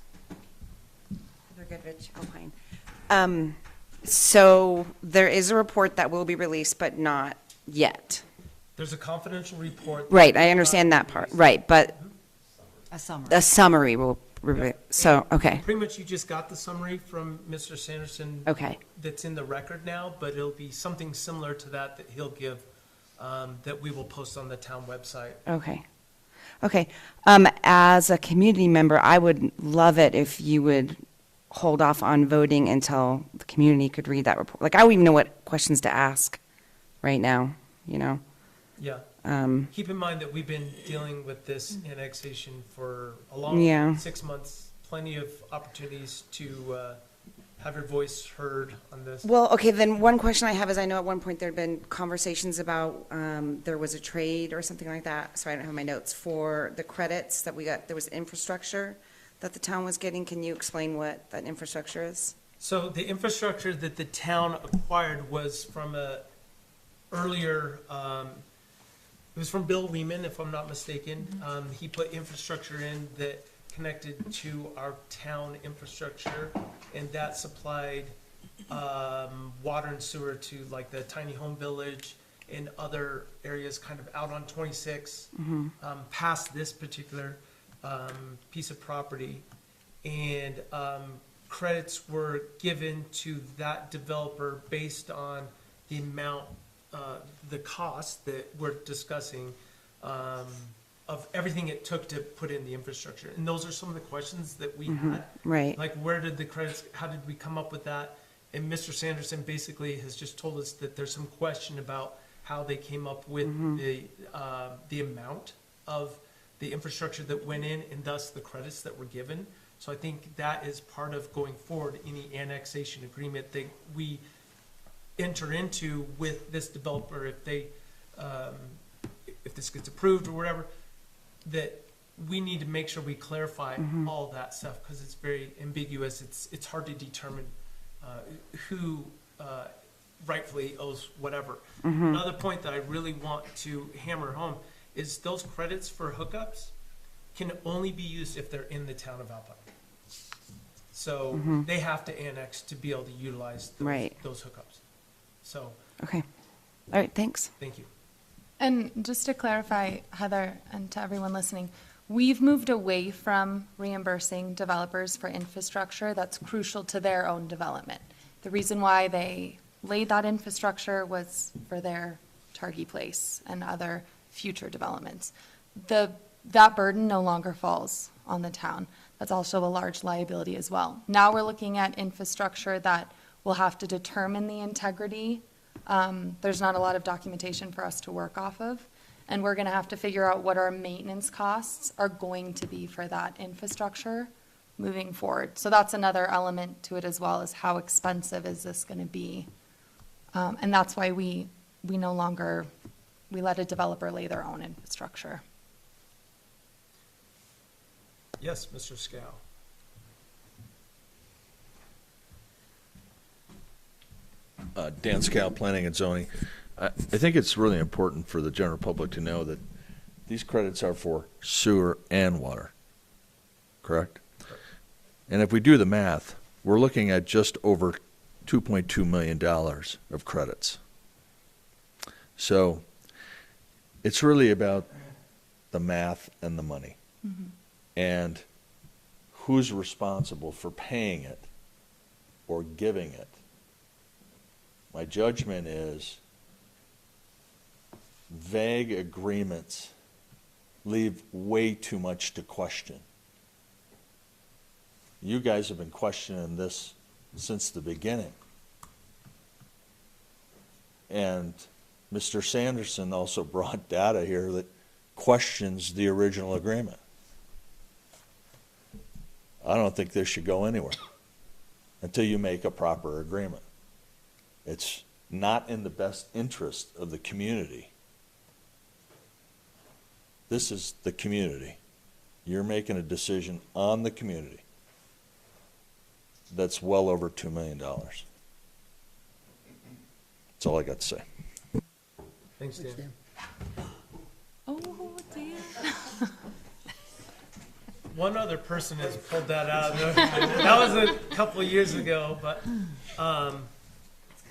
They're good, Rich, Alpine. So there is a report that will be released, but not yet. There's a confidential report. Right, I understand that part, right, but A summary. a summary will, so, okay, Pretty much you just got the summary from Mr. Sanderson. okay. That's in the record now, but it'll be something similar to that he'll give, that we will post on the town website. Okay. Okay. As a community member, I would love it if you would hold off on voting until the community could read that report. Like, I don't even know what questions to ask right now, you know? Yeah. Um, Keep in mind that we've been dealing with this annexation for a long, Yeah. 6 months. Plenty of opportunities to have your voice heard on this. Well, okay, then one question I have is I know at one point there had been conversations about, there was a trade or something like that, so I don't have my notes, for the credits that we got, there was infrastructure that the town was getting. Can you explain what that infrastructure is? So the infrastructure that the town acquired was from a earlier, it was from Bill Weeman, if I'm not mistaken. He put infrastructure in that connected to our town infrastructure, and that supplied water and sewer to like the tiny home village and other areas kind of out on 26, past this particular piece of property. And credits were given to that developer based on the amount, the cost that we're discussing, of everything it took to put in the infrastructure. And those are some of the questions that we had. Right. Like, where did the credits, how did we come up with that? And Mr. Sanderson basically has just told us that there's some question about how they came up with the amount of the infrastructure that went in and thus the credits that were given. So I think that is part of going forward, any annexation agreement that we enter into with this developer, if they, if this gets approved or whatever, that we need to make sure we clarify all that stuff, because it's very ambiguous. It's hard to determine who rightfully owes whatever. Another point that I really want to hammer home is those credits for hookups can only be used if they're in the town of Alpine. So they have to annex to be able to utilize Right. those hookups. So, Okay. All right, thanks. thank you. And just to clarify, Heather, and to everyone listening, we've moved away from reimbursing developers for infrastructure that's crucial to their own development. The reason why they laid that infrastructure was for their Targhee Place and other future developments. That burden no longer falls on the town. That's also a large liability as well. Now we're looking at infrastructure that will have to determine the integrity. There's not a lot of documentation for us to work off of, and we're gonna have to figure out what our maintenance costs are going to be for that infrastructure moving forward. So that's another element to it as well, is how expensive is this gonna be? And that's why we no longer, we let a developer lay their own infrastructure. Yes, Mr. Scow. Dan Scow, Planning and Zoning. I think it's really important for the general public to know that these credits are for sewer and water, correct? And if we do the math, we're looking at just over $2.2 million of credits. So it's really about the math and the money. And who's responsible for paying it or giving it. My judgment is vague agreements leave way too much to question. You guys have been questioning this since the beginning. And Mr. Sanderson also brought data here that questions the original agreement. I don't think this should go anywhere until you make a proper agreement. It's not in the best interest of the community. This is the community. You're making a decision on the community that's well over $2 million. That's all I got to say. Thanks, Dan. Oh, dear. One other person has pulled that out. That was a couple of years ago, but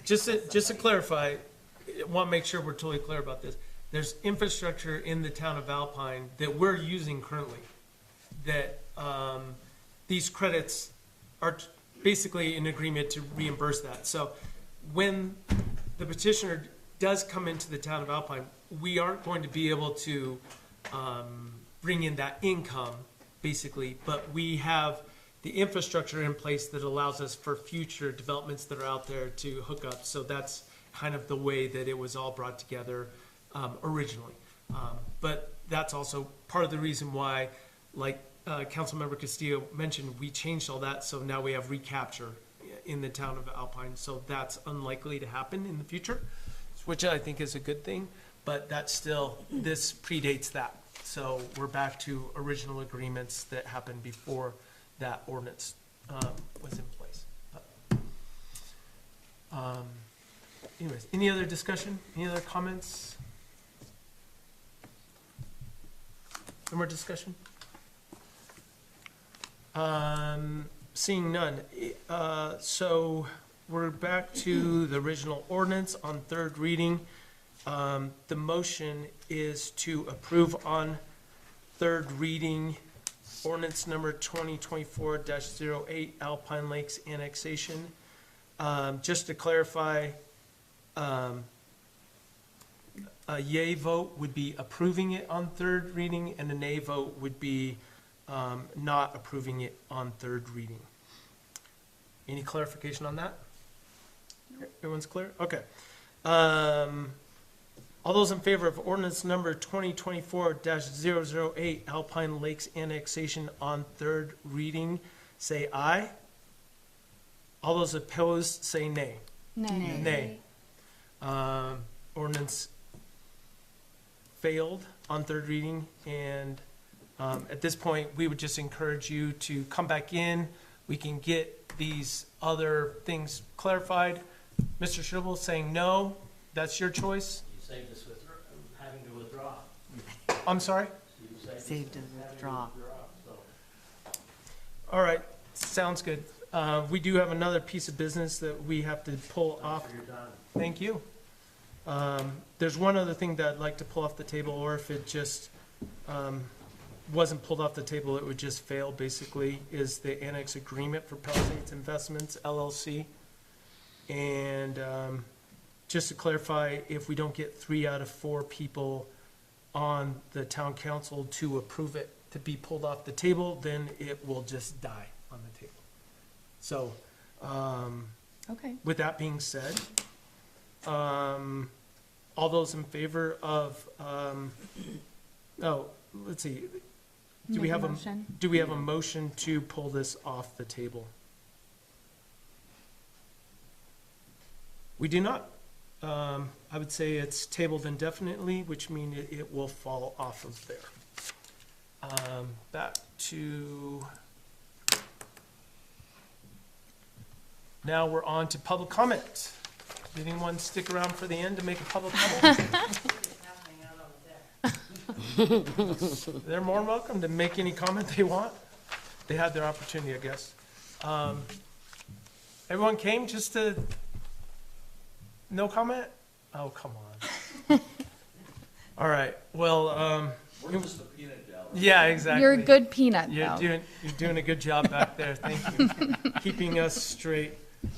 just to clarify, I want to make sure we're totally clear about this. There's infrastructure in the town of Alpine that we're using currently, that these credits are basically in agreement to reimburse that. So when the petitioner does come into the town of Alpine, we aren't going to be able to bring in that income, basically, but we have the infrastructure in place that allows us for future developments that are out there to hook up. So that's kind of the way that it was all brought together originally. But that's also part of the reason why, like Councilmember Castillo mentioned, we changed all that, so now we have recapture in the town of Alpine. So that's unlikely to happen in the future, which I think is a good thing, but that's still, this predates that. So we're back to original agreements that happened before that ordinance was in place. But, anyways, any other discussion? Any other comments? No more discussion? Seeing none. So we're back to the original ordinance on third reading. The motion is to approve on third reading ordinance number 2024-08 Alpine Lakes annexation. Just to clarify, a yay vote would be approving it on third reading, and a nay vote would be not approving it on third reading. Any clarification on that? Everyone's clear? Okay. All those in favor of ordinance number 2024-008 Alpine Lakes annexation on third reading, say aye. All those opposed, say nay. Nay. Nay. Ordinance failed on third reading, and at this point, we would just encourage you to come back in. We can get these other things clarified. Mr. Schubel saying no, that's your choice. You saved us having to withdraw. I'm sorry? Saved to withdraw. All right, sounds good. We do have another piece of business that we have to pull off. Thank you. There's one other thing that I'd like to pull off the table, or if it just wasn't pulled off the table, it would just fail, basically, is the annex agreement for Palisades Investments LLC. And just to clarify, if we don't get 3 out of 4 people on the town council to approve it to be pulled off the table, then it will just die on the table. So, Okay. with that being said, all those in favor of, let's see. Do we Make a have motion. do we have a motion to pull this off the table? We do not. I would say it's tabled indefinitely, which means it will fall off of there. Back to, now we're on to public comment. Did anyone stick around for the end to make a public comment? They're more than welcome to make any comment they want. They had their opportunity, I guess. Everyone came just to, no comment? Oh, come on. All right, well, We're just a peanut gallery. yeah, exactly. You're a good peanut, You're though. doing a good job back there, thank you. Keeping us straight.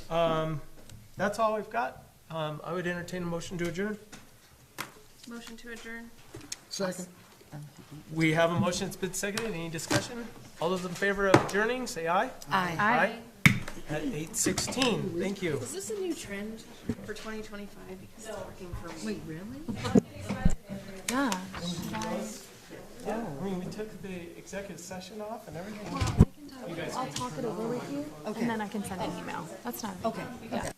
That's all we've got. I would entertain a motion to adjourn. Motion to adjourn? Second. We have a motion, it's been seconded, any discussion? All those in favor of adjourning, say aye. Aye. At 8:16, thank you. Is this a new trend for 2025? Because it's working for me. Wait, really? Yeah. Yeah, I mean, we took the executive session off and everything. You guys I'll talk it over with you, and then I can send an email. That's not. Okay. Yeah.